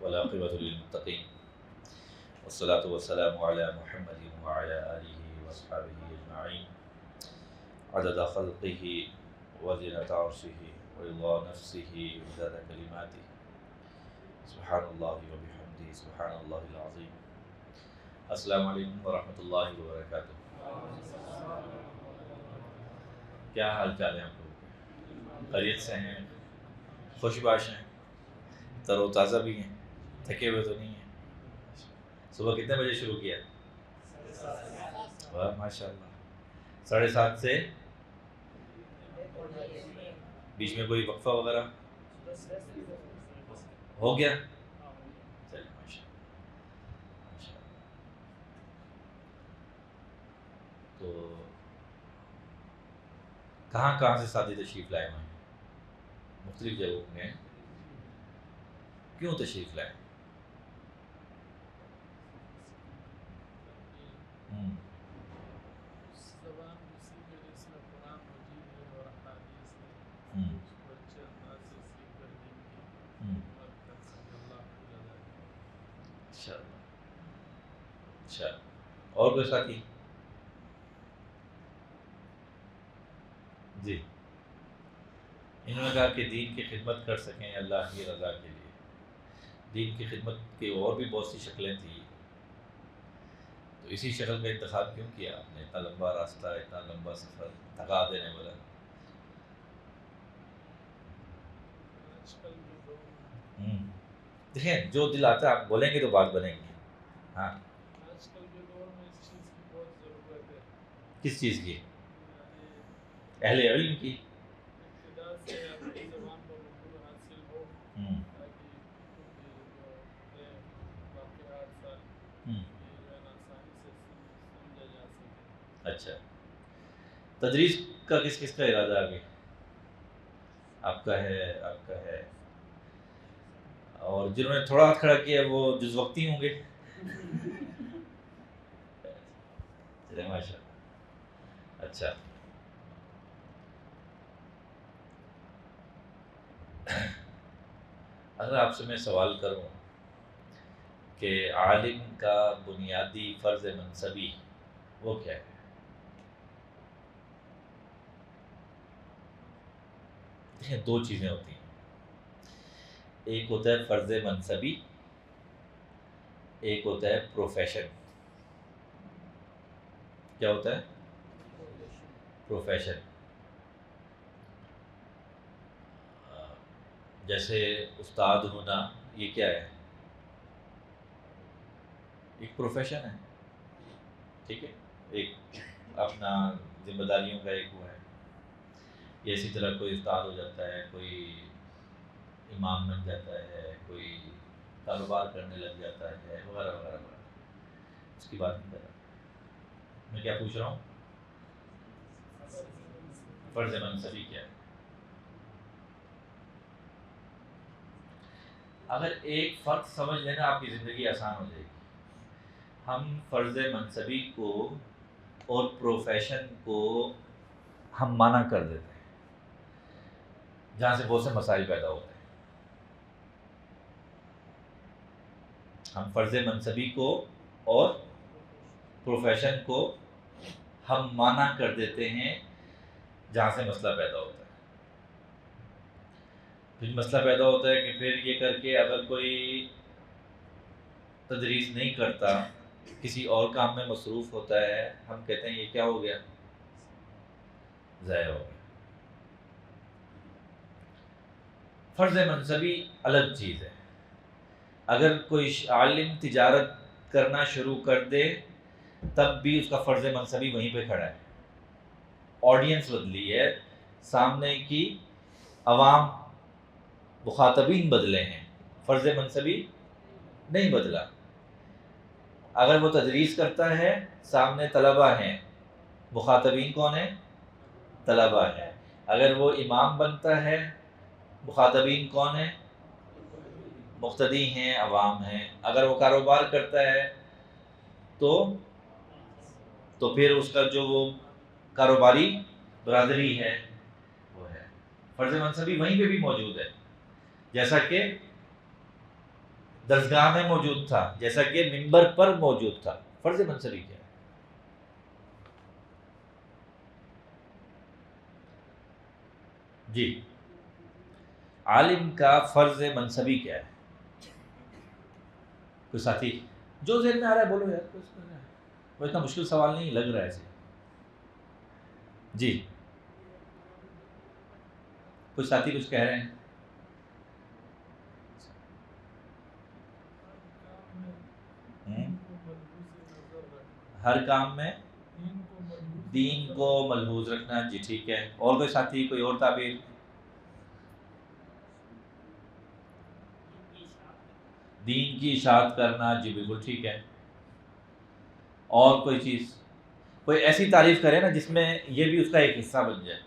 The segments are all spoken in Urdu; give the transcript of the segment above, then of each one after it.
والعاقبۃ للمتقین والصلاة والسلام علی محمد وعلی آلہ وصحبہ اجمعین عدد خلقہ وزنۃ عرشہ ورضا نفسہ ومداد کلماتہ سبحان اللہ وبحمدہ سبحان اللہ العظیم۔ السلام علیکم ورحمۃ اللہ وبرکاتہ۔ کیا حال چال ہے آپ لوگ؟ خیریت سے ہیں؟ خوش باش ہیں؟ تر و تازہ بھی ہیں؟ تھکے ہوئے تو نہیں ہیں؟ صبح کتنے بجے شروع کیا؟ واہ ماشاء اللہ، 7:30 سے بیچ میں کوئی وقفہ وغیرہ ہو گیا؟ چلے ماشاء اللہ۔ تو کہاں سے ساتھی تشریف لائے ہوئے ہیں؟ مختلف جگہوں میں۔ کیوں تشریف لائے؟ اچھا، اور کوئی ساتھی؟ جی، انہوں نے کہا کہ دین کی خدمت کر سکیں اللہ کی رضا کے لیے۔ دین کی خدمت کی اور بھی بہت سی شکلیں تھیں، تو اسی شکل کا انتخاب کیوں کیا آپ نے؟ اتنا لمبا راستہ، اتنا لمبا سفر، تھکا دینے والا۔ دیکھیں، جو دل آتا ہے آپ بولیں گے تو بات بنے گی۔ ہاں، آج کل کے دور میں اس چیز کی بہت ضرورت ہے۔ کس چیز کی؟ اہل علم کی۔ ابتدا سے اپنی زبان پر اردو حاصل ہو تاکہ جو واقعات ساری آسانی سے سمجھا جا سکے۔ اچھا، تدریس کا کس کا ارادہ آگے؟ آپ کا ہے، اور جنہوں نے تھوڑا ہاتھ کھڑا کیا وہ جز وقتی ہوں گے؟ چلے ماشاء اللہ۔ اچھا، اگر آپ سے میں سوال کروں کہ عالم کا بنیادی فرض منصبی وہ کیا ہے؟ دیکھیں، دو چیزیں ہوتی ہیں، ایک ہوتا ہے فرض منصبی، ایک ہوتا ہے پروفیشن۔ کیا ہوتا ہے؟ پروفیشن۔ جیسے استاد ہونا، یہ کیا ہے؟ ایک پروفیشن ہے، ٹھیک ہے، ایک اپنا ذمہ داریوں کا ایک وہ ہے۔ یہ اسی طرح کوئی استاد ہو جاتا ہے، کوئی امام بن جاتا ہے، کوئی کاروبار کرنے لگ جاتا ہے، وغیرہ وغیرہ وغیرہ۔ اس کی بات نہیں کر رہا میں، کیا پوچھ رہا ہوں؟ فرض منصبی کیا ہے؟ اگر ایک فرق سمجھ لینا آپ کی زندگی آسان ہو جائے گی۔ ہم فرض منصبی کو اور پروفیشن کو ہم منع کر دیتے ہیں، جہاں سے بہت سے مسائل پیدا ہوتے ہیں۔ ہم فرض منصبی کو اور پروفیشن کو ہم منع کر دیتے ہیں، جہاں سے مسئلہ پیدا ہوتا ہے۔ پھر مسئلہ پیدا ہوتا ہے کہ پھر یہ کر کے اگر کوئی تدریس نہیں کرتا، کسی اور کام میں مصروف ہوتا ہے، ہم کہتے ہیں یہ کیا ہو گیا؟ ضائع ہو گیا۔ فرض منصبی الگ چیز ہے۔ اگر کوئی عالم تجارت کرنا شروع کر دے تب بھی اس کا فرض منصبی وہیں پہ کھڑا ہے۔ آڈینس بدلی ہے، سامنے کی عوام، مخاطبین بدلے ہیں، فرض منصبی نہیں بدلا۔ اگر وہ تدریس کرتا ہے، سامنے طلبہ ہیں، مخاطبین کون ہیں؟ طلبہ ہیں۔ اگر وہ امام بنتا ہے، مخاطبین کون ہیں؟ مقتدی ہیں، عوام ہیں۔ اگر وہ کاروبار کرتا ہے تو پھر اس کا جو وہ کاروباری برادری ہے وہ ہے۔ فرض منصبی وہیں پہ بھی موجود ہے، جیسا کہ درسگاہ میں موجود تھا، جیسا کہ منبر پر موجود تھا. فرض منصبی کیا ہے؟ جی عالم کا فرض منصبی کیا ہے؟ کوئی ساتھی جو ذہن میں آ رہا ہے بولو یار. کوئی اتنا مشکل سوال نہیں لگ رہا ہے ایسے. جی کچھ ساتھی کچھ کہہ رہے ہیں. ہر کام میں دین کو ملحوظ رکھنا. جی ٹھیک ہے. اور کوئی ساتھی کوئی اور تعبیر؟ دین کی اشاعت کرنا. جی بالکل ٹھیک ہے. اور کوئی چیز کوئی ایسی تعریف کرے نا جس میں یہ بھی اس کا ایک حصہ بن جائے.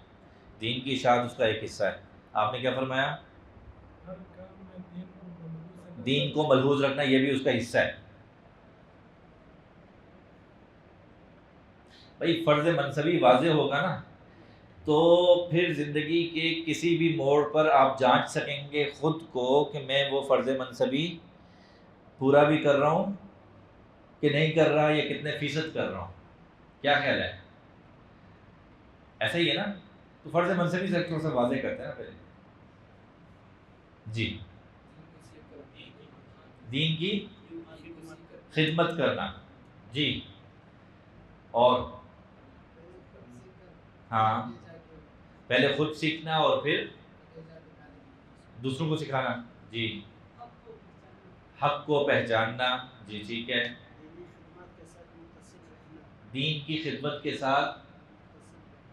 دین کی اشاعت اس کا ایک حصہ ہے. آپ نے کیا فرمایا؟ دین کو ملحوظ رکھنا یہ بھی اس کا حصہ ہے. بھائی فرض منصبی واضح ہوگا نا تو پھر زندگی کے کسی بھی موڑ پر آپ جانچ سکیں گے خود کو کہ میں وہ فرض منصبی پورا بھی کر رہا ہوں کہ نہیں کر رہا، یا کتنے فیصد کر رہا ہوں. کیا خیال ہے؟ ایسا ہی ہے نا. تو فرض منصبی سے تھوڑا سا واضح کرتے ہیں نا پہلے. جی دین کی خدمت کرنا. جی اور ہاں پہلے خود سیکھنا اور پھر دوسروں کو سکھانا. جی حق کو پہچاننا. جی ٹھیک ہے. دین کی خدمت کے ساتھ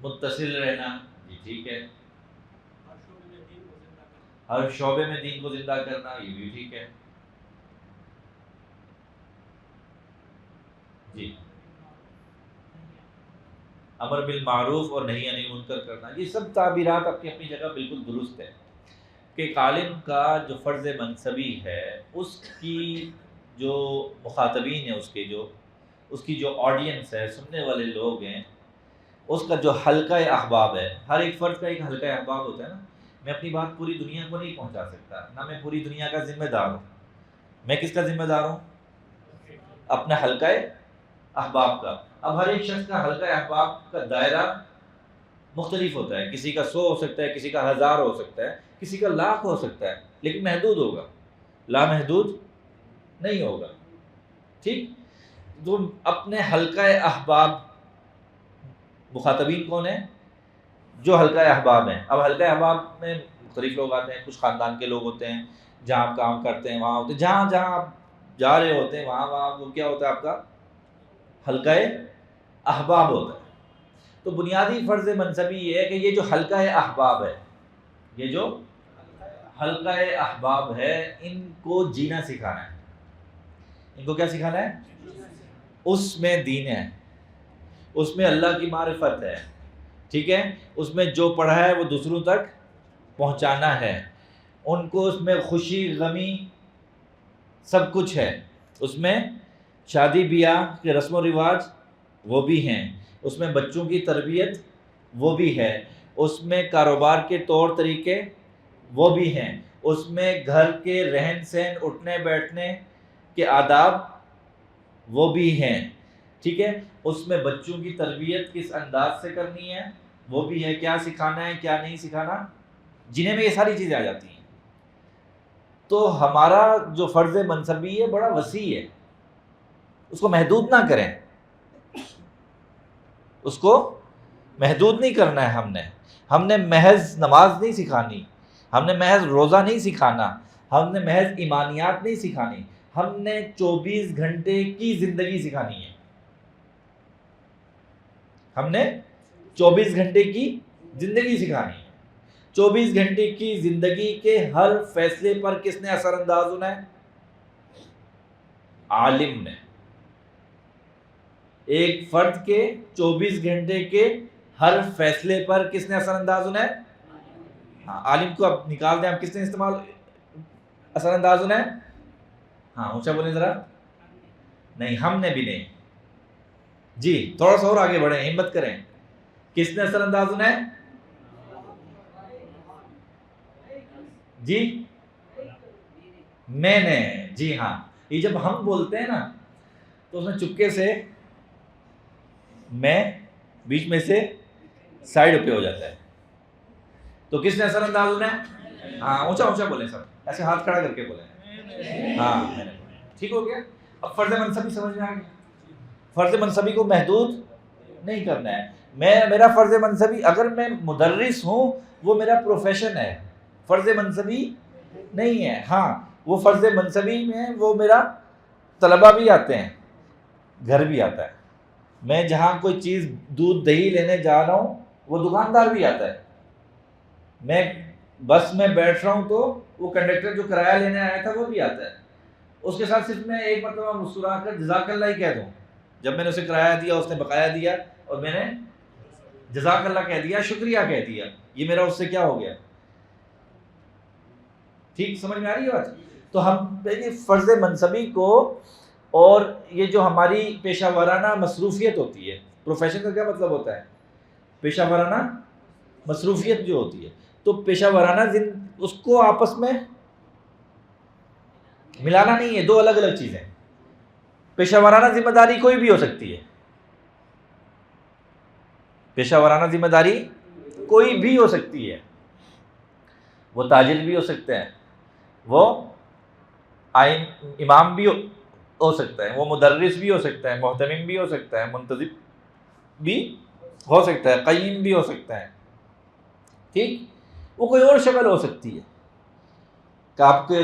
متصل رہنا. جی ٹھیک ہے. ہر شعبے میں دین کو زندہ کرنا. یہ بھی ٹھیک ہے. جی امر بالمعروف اور نہی عن المنکر کرنا. یہ سب تعبیرات اپنی اپنی جگہ بالکل درست ہے کہ ایک عالم کا جو فرض منصبی ہے اس کی جو مخاطبین ہیں اس کی جو آڈینس ہے، سننے والے لوگ ہیں، اس کا جو حلقہ احباب ہے. ہر ایک فرد کا ایک حلقہ احباب ہوتا ہے نا. میں اپنی بات پوری دنیا کو نہیں پہنچا سکتا، نہ میں پوری دنیا کا ذمہ دار ہوں. میں کس کا ذمہ دار ہوں؟ اپنا حلقہ احباب کا. اب ہر ایک شخص کا حلقہ احباب کا دائرہ مختلف ہوتا ہے. کسی کا 100 ہو سکتا ہے، کسی کا 1000 ہو سکتا ہے، کسی کا 1,00,000 ہو سکتا ہے، لیکن محدود ہوگا، لامحدود نہیں ہوگا. ٹھیک. تو اپنے حلقہ احباب مخاطبین کون ہیں؟ جو حلقہ احباب ہیں. اب حلقہ احباب میں مختلف لوگ آتے ہیں. کچھ خاندان کے لوگ ہوتے ہیں، جہاں آپ کام کرتے ہیں وہاں ہوتے ہیں، جہاں جہاں آپ جا رہے ہوتے ہیں وہاں وہ کیا ہوتا ہے؟ آپ کا حلقہ احباب ہوتا ہے. تو بنیادی فرض منصبی یہ ہے کہ یہ جو حلقہ احباب ہے، یہ جو حلقہ احباب ہے، ان کو جینا سکھانا ہے. ان کو کیا سکھانا ہے؟ اس میں دین ہے، اس میں اللہ کی معرفت ہے. ٹھیک ہے. اس میں جو پڑھا ہے وہ دوسروں تک پہنچانا ہے. ان کو اس میں خوشی غمی سب کچھ ہے. اس میں شادی بیاہ کے رسم و رواج وہ بھی ہیں، اس میں بچوں کی تربیت وہ بھی ہے، اس میں کاروبار کے طور طریقے وہ بھی ہیں، اس میں گھر کے رہن سہن اٹھنے بیٹھنے کے آداب وہ بھی ہیں. ٹھیک ہے. اس میں بچوں کی تربیت کس انداز سے کرنی ہے وہ بھی ہے. کیا سکھانا ہے کیا نہیں سکھانا، جنہیں میں یہ ساری چیزیں آ جاتی ہیں. تو ہمارا جو فرض منصبی ہے بڑا وسیع ہے. اس کو محدود نہ کریں، اس کو محدود نہیں کرنا ہے. ہم نے محض نماز نہیں سکھانی، ہم نے محض روزہ نہیں سکھانا، ہم نے محض ایمانیات نہیں سکھانی، ہم نے 24 گھنٹے کی زندگی سکھانی ہے. ہم نے 24 گھنٹے کی زندگی سکھانی ہے. 24 گھنٹے کی زندگی کے ہر فیصلے پر کس نے اثر انداز ہونا ہے؟ عالم نے. ایک فرد کے 24 گھنٹے کے ہر فیصلے پر کس نے اثر انداز ہونا ہے؟ ہاں عالم کو اب نکال دیں. اب کس نے استعمال اثر انداز ہونا ہے؟ ہاں اونچا بولیں ذرا. نہیں ہم نے بھی نہیں. جی تھوڑا سا اور آگے بڑھیں، ہمت کریں. کس نے اثر انداز ہونا ہے؟ جی میں نے، جی ہاں، یہ جب ہم بولتے ہیں نا تو اس میں چپکے سے میں بیچ میں سے سائڈ پہ ہو جاتا ہے. تو کس نے اثر انداز ہونا ہے؟ ہاں، اونچا اونچا بولیں سب، ایسے ہاتھ کھڑا کر کے بولیں. ہاں میں نے بولا. ٹھیک ہو گیا. اب فرض منصبی سمجھ میں آ گیا. فرض منصبی کو محدود نہیں کرنا ہے. میرا فرض منصبی، اگر میں مدرس ہوں وہ میرا پروفیشن ہے، فرض منصبی نہیں ہے. ہاں وہ فرض منصبی میں وہ میرا طلبہ بھی آتے ہیں، گھر بھی آتا ہے. میں جہاں کوئی چیز دودھ دہی لینے جا رہا ہوں وہ دکاندار بھی آتا ہے. میں بس میں بیٹھ رہا ہوں تو وہ کنڈکٹر جو کرایہ لینے آیا تھا وہ بھی آتا ہے. اس کے ساتھ صرف میں ایک مرتبہ مسکرا کر جزاک اللہ ہی کہہ دوں. جب میں نے اسے کرایہ دیا، اس نے بقایا دیا اور میں نے جزاک اللہ کہہ دیا، شکریہ کہہ دیا، یہ میرا اس سے کیا ہو گیا؟ ٹھیک سمجھ میں آ رہی ہے بات؟ تو ہم فرض منصبی کو، اور یہ جو ہماری پیشہ ورانہ مصروفیت ہوتی ہے، پروفیشن کا کیا مطلب ہوتا ہے؟ پیشہ ورانہ مصروفیت جو ہوتی ہے، تو پیشہ ورانہ اس کو آپس میں ملانا نہیں ہے، دو الگ الگ چیزیں. پیشہ ورانہ ذمہ داری کوئی بھی ہو سکتی ہے. پیشہ ورانہ ذمہ داری کوئی بھی ہو سکتی ہے. وہ تاجر بھی ہو سکتے ہیں، وہ امام بھی ہو سکتا ہے، وہ مدرس بھی ہو سکتا ہے، محتمم بھی ہو سکتا ہے، منتظم بھی ہو سکتا ہے، قیم بھی ہو سکتا ہے. ٹھیک، وہ کوئی اور شکل ہو سکتی ہے کہ آپ کے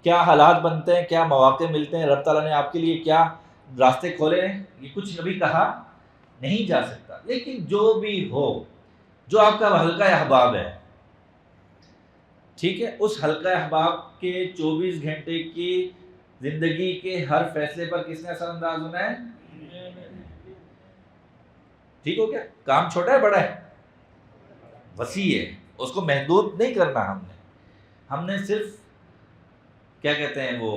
کیا حالات بنتے ہیں، کیا مواقع ملتے ہیں، رب تعالیٰ نے آپ کے لیے کیا راستے کھولے ہیں، یہ کچھ کبھی کہا نہیں جا سکتا. لیکن جو بھی ہو، جو آپ کا حلقہ احباب ہے، ٹھیک ہے، اس حلقہ احباب کے 24 گھنٹے کی زندگی کے ہر فیصلے پر کس نے اثر انداز ہونا ہے؟ ٹھیک ہو گیا. کام چھوٹا ہے بڑا ہے؟ وسیع ہے. اس کو محدود نہیں کرنا. ہم نے صرف کیا کہتے ہیں وہ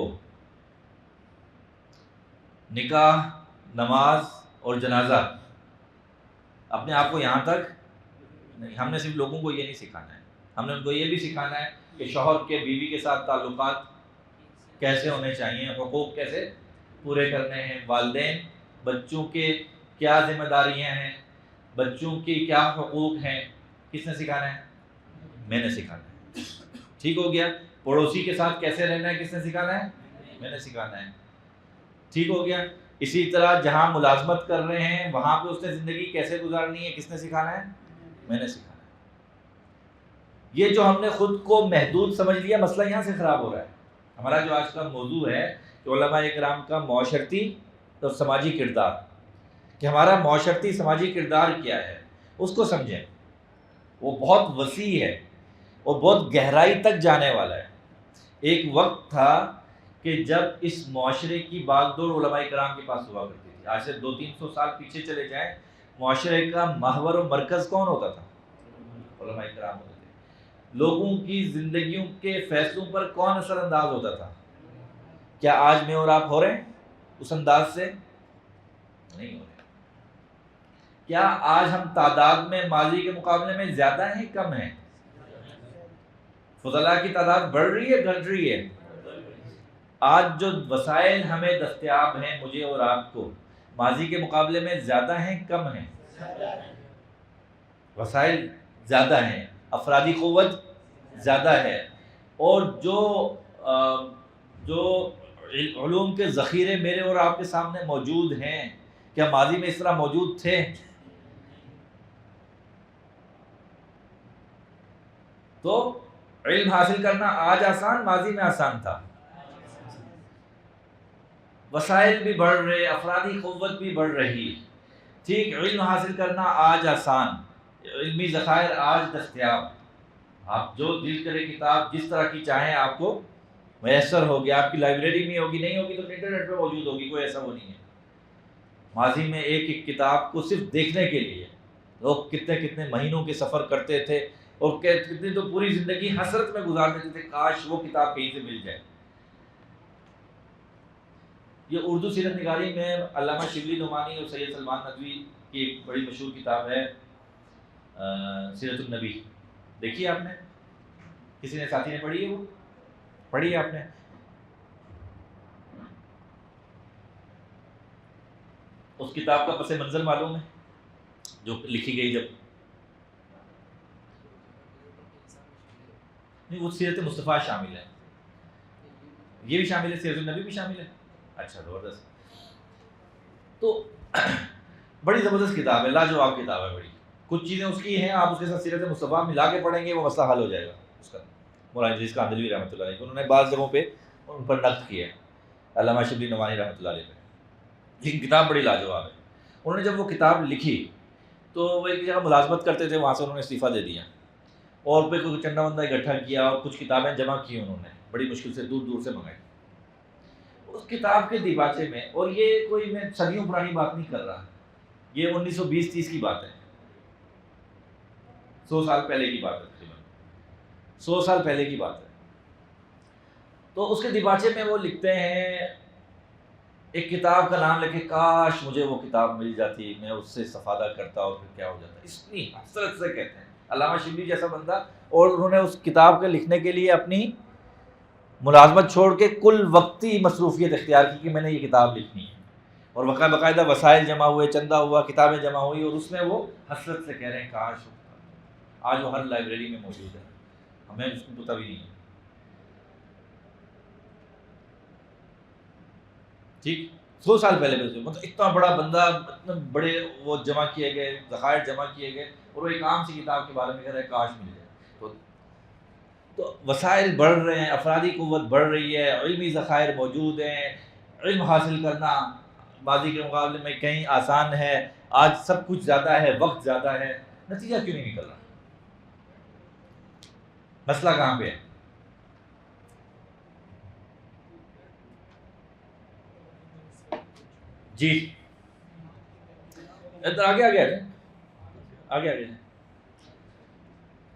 نکاح، نماز اور جنازہ، اپنے آپ کو یہاں تک نہیں. ہم نے صرف لوگوں کو یہ نہیں سکھانا ہے، ہم نے ان کو یہ بھی سکھانا ہے کہ شوہر کے بیوی کے ساتھ تعلقات کیسے ہونے چاہیے، حقوق کیسے پورے کرنے ہیں، والدین بچوں کے کیا ذمہ داریاں ہیں، بچوں کی کیا حقوق ہیں. کس نے سکھانا ہے؟ میں نے سکھانا ہے. ٹھیک ہو گیا. پڑوسی کے ساتھ کیسے رہنا ہے، کس نے سکھانا ہے؟ میں نے سکھانا ہے. ٹھیک ہو گیا. اسی طرح جہاں ملازمت کر رہے ہیں وہاں پہ اس نے زندگی کیسے گزارنی ہے، کس نے سکھانا ہے؟ میں نے سکھانا ہے. یہ جو ہم نے خود کو محدود سمجھ لیا، مسئلہ یہاں سے خراب ہو رہا ہے. ہمارا جو آج کا موضوع ہے کہ علماء اکرام کا معاشرتی اور سماجی کردار، کہ ہمارا معاشرتی سماجی کردار کیا ہے اس کو سمجھیں. وہ بہت وسیع ہے اور بہت گہرائی تک جانے والا ہے. ایک وقت تھا کہ جب اس معاشرے کی باغ دوڑ علماء کرام کے پاس ہوا کرتی تھی. آج سے 200-300 سال پیچھے چلے جائیں، معاشرے کا محور و مرکز کون ہوتا تھا؟ علماء کرام ہوتے تھے. لوگوں کی زندگیوں کے فیصلوں پر کون اثر انداز ہوتا تھا؟ کیا آج میں اور آپ ہو رہے ہیں اس انداز سے؟ نہیں ہو رہے. کیا آج ہم تعداد میں ماضی کے مقابلے میں زیادہ ہیں، کم ہیں؟ فضلاء کی تعداد بڑھ رہی ہے، گھٹ رہی ہے؟ آج جو وسائل ہمیں دستیاب ہیں مجھے اور آپ کو، ماضی کے مقابلے میں زیادہ ہیں، کم ہیں؟ وسائل زیادہ ہیں، افرادی قوت زیادہ ہے، اور جو علوم کے ذخیرے میرے اور آپ کے سامنے موجود ہیں، کیا ماضی میں اس طرح موجود تھے؟ تو علم حاصل کرنا آج آسان، ماضی میں آسان تھا. وسائل بھی بڑھ رہے، افرادی قوت بھی بڑھ رہی. ٹھیک، علم حاصل کرنا آج آسان، علمی ذخائر آج دستیاب. آپ جو دل کرے کتاب جس طرح کی چاہیں آپ کو میسر ہوگی. آپ کی لائبریری میں ہوگی، نہیں ہوگی تو انٹرنیٹ پہ موجود ہوگی، کوئی ایسا وہ نہیں ہے. ماضی میں ایک ایک کتاب کو صرف دیکھنے کے لیے لوگ کتنے کتنے مہینوں کے سفر کرتے تھے، اور کتنی تو پوری زندگی حسرت میں گزار دیتے تھے، کاش وہ کتاب کہیں سے مل جائے. یہ اردو سیرت نگاری میں علامہ شبلی نعمانی اور سید سلمان ندوی کی ایک بڑی مشہور کتاب ہے سیرت النبی. دیکھیے آپ نے، کسی نے ساتھی نے پڑھی ہے؟ وہ پڑھی ہے آپ نے؟ اس کتاب کا پس منظر معلوم ہے جو لکھی گئی جب؟ نہیں، وہ سیرت مصطفیٰ شامل ہے، یہ بھی شامل ہے، سیرت النبی بھی شامل ہے. اچھا زبردست. تو بڑی زبردست کتاب ہے، لاجواب کتاب ہے بڑی. کچھ چیزیں اس کی ہیں، آپ اس کے ساتھ سیرت مصطفیٰ ملا کے پڑھیں گے وہ مسئلہ حل ہو جائے گا اس کا. مولانا ادریس کاندھلوی رحمۃ اللہ علیہ، انہوں نے بعض جگہوں پہ ان پر نقد کیا ہے، علامہ شبلی نعمانی رحمۃ اللہ علیہ پہ، لیکن کتاب بڑی لاجواب ہے. انہوں نے جب وہ کتاب لکھی تو وہ ایک جگہ ملازمت کرتے تھے، وہاں سے انہوں نے استعفیٰ دے دیا اور پہ کوئی چندہ وندہ اکٹھا کیا اور کچھ کتابیں جمع کی انہوں نے، بڑی مشکل سے دور دور سے منگائی. اس کتاب کے دیباچے میں، اور یہ کوئی میں صدیوں پرانی بات نہیں کر رہا، یہ 1920-30 کی بات ہے، 100 سال پہلے کی بات ہے، تقریباً 100 سال پہلے کی بات ہے. تو اس کے دیباچے میں وہ لکھتے ہیں، ایک کتاب کا نام لکھے، کاش مجھے وہ کتاب مل جاتی، میں اس سے استفادہ کرتا اور پھر کیا ہو جاتا. اتنی حسرت سے کہتے ہیں علامہ شبلی جیسا بندہ، اور انہوں نے اس کتاب کے لکھنے کے لیے اپنی ملازمت چھوڑ کے کل وقتی مصروفیت اختیار کی کہ میں نے یہ کتاب لکھنی ہے، اور باقاعدہ وسائل جمع ہوئے، چندہ ہوا، کتابیں جمع ہوئی، اور اس میں وہ حسرت سے کہہ رہے ہیں کاش آج وہ ہر لائبریری میں موجود ہے، ہمیں اس کو پتہ بھی نہیں ہے. ٹھیک 100 سال پہلے مطلب اتنا بڑا بندہ، اتنے بڑے وہ جمع کیے گئے ذخائر جمع کیے گئے، اور وہ ایک عام سی کتاب کے بارے میں کہہ رہا ہے کاش مل جائے. تو وسائل بڑھ رہے ہیں، افرادی قوت بڑھ رہی ہے، علمی ذخائر موجود ہیں، علم حاصل کرنا ماضی کے مقابلے میں کہیں آسان ہے، آج سب کچھ زیادہ ہے، وقت زیادہ ہے، نتیجہ کیوں نہیں نکل رہا؟ مسئلہ کہاں پہ ہے؟ جی ادھر آگے آ جائیں، آگے آ جائیں.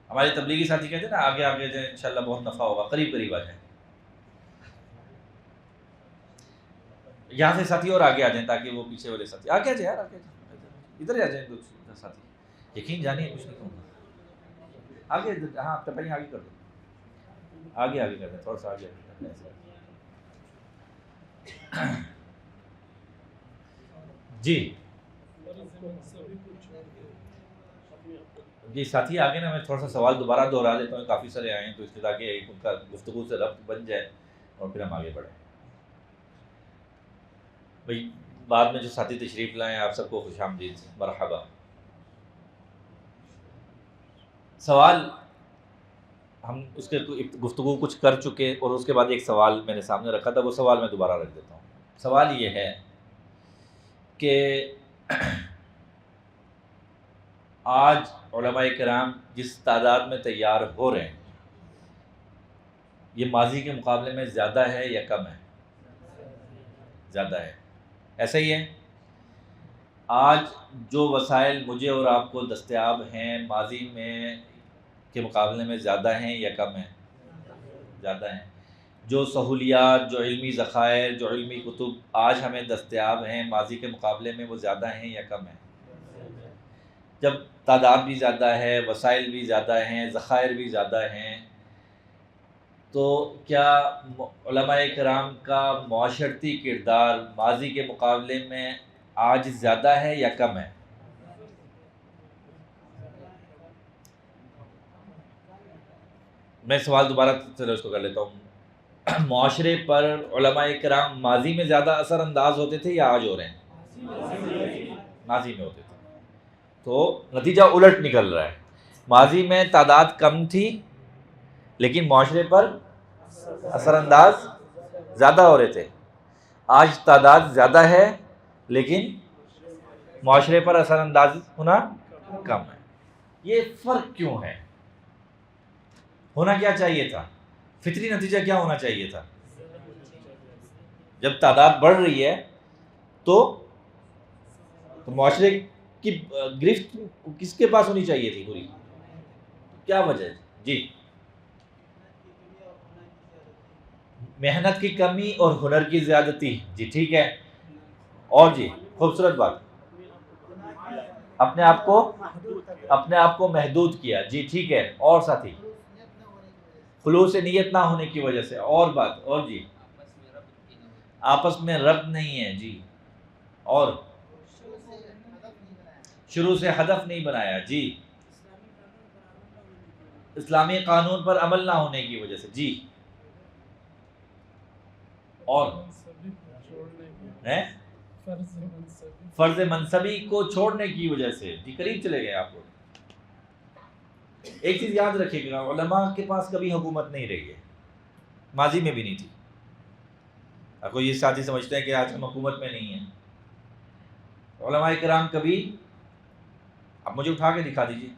ہمارے تبلیغی ساتھی کہتے ہیں نا آگے آگے جائیں انشاءاللہ بہت نفع ہوگا، قریب قریب آ جائیں. یہاں سے ساتھی اور آگے آ جائیں تاکہ وہ پیچھے والے ساتھی آگے آ جائیں، یار آگے آ جائیں، ادھر ہی آ جائیں ادھر ساتھی. یقین جانیے کچھ نہیں کہوں گا، آگے ہاں آپ پہلے آگے کر دو، آگے آگے کر دیں، تھوڑا سا آگے کر دیں. جی جی ساتھی آگے نا، میں تھوڑا سا سوال دوبارہ دہرا دیتا ہوں، کافی سارے آئے ہیں تو اس لیے تاکہ ان کا گفتگو سے ربط بن جائے اور پھر ہم آگے بڑھیں. بھائی بعد میں جو ساتھی تشریف لائیں آپ سب کو خوش آمدید، مرحبا. سوال ہم اس کے گفتگو کچھ کر چکے، اور اس کے بعد ایک سوال میں نے سامنے رکھا تھا، وہ سوال میں دوبارہ رکھ دیتا ہوں. سوال یہ ہے کہ آج علماء کرام جس تعداد میں تیار ہو رہے ہیں، یہ ماضی کے مقابلے میں زیادہ ہے یا کم ہے؟ زیادہ ہے. ایسا ہی ہے، آج جو وسائل مجھے اور آپ کو دستیاب ہیں ماضی میں کے مقابلے میں زیادہ ہیں یا کم ہیں؟ زیادہ ہیں. جو سہولیات، جو علمی ذخائر، جو علمی کتب آج ہمیں دستیاب ہیں ماضی کے مقابلے میں وہ زیادہ ہیں یا کم ہیں؟ جب تعداد بھی زیادہ ہے، وسائل بھی زیادہ ہیں، ذخائر بھی زیادہ ہیں، تو کیا علماء کرام کا معاشرتی کردار ماضی کے مقابلے میں آج زیادہ ہے یا کم ہے؟ میں سوال دوبارہ چلو اس کو کر لیتا ہوں. معاشرے پر علماء کرام ماضی میں زیادہ اثر انداز ہوتے تھے یا آج ہو رہے ہیں؟ ماضی میں ہوتے تھے. تو نتیجہ الٹ نکل رہا ہے، ماضی میں تعداد کم تھی لیکن معاشرے پر اثر انداز زیادہ ہو رہے تھے. آج تعداد زیادہ ہے لیکن معاشرے پر اثر انداز ہونا کم ہے. یہ فرق کیوں ہے؟ ہونا کیا چاہیے تھا؟ فطری نتیجہ کیا ہونا چاہیے تھا؟ جب تعداد بڑھ رہی ہے تو معاشرے کی گرفت کس کے پاس ہونی چاہیے تھی پوری؟ کیا وجہ ہے؟ جی محنت کی کمی اور ہنر کی زیادتی. جی ٹھیک ہے. اور جی خوبصورت بات، اپنے آپ کو محدود کیا. جی ٹھیک ہے. اور ساتھی خلوص نیت نہ ہونے کی وجہ سے. اور بات، اور جی آپس میں ربط نہیں ہے. جی اور شروع سے ہدف نہیں بنایا. جی اسلامی قانون پر عمل نہ ہونے کی وجہ سے. جی اور فرض منصبی کو چھوڑنے کی وجہ سے. جی قریب چلے گئے آپ لوگ. ایک چیز یاد رکھیے گا، علماء کے پاس کبھی حکومت نہیں رہی ہے، ماضی میں بھی نہیں تھی. آپ کو یہ ساتھی سمجھتے ہیں کہ آج ہم حکومت میں نہیں ہیں. علماء کرام کبھی، اب مجھے اٹھا کے دکھا دیجیے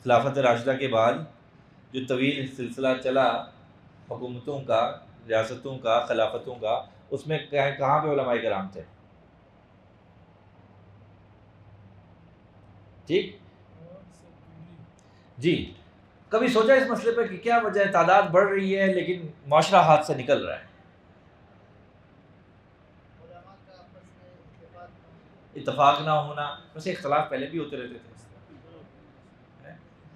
خلافت راشدہ کے بعد جو طویل سلسلہ چلا حکومتوں کا، ریاستوں کا، خلافتوں کا، اس میں کہاں پہ علماء کرام تھے؟ ٹھیک جی. کبھی سوچا اس مسئلے پہ کہ کیا وجہ ہے تعداد بڑھ رہی ہے لیکن معاشرہ ہاتھ سے نکل رہا ہے؟ اتفاق نہ ہونا. ویسے اختلاف پہلے بھی ہوتے رہتے تھے.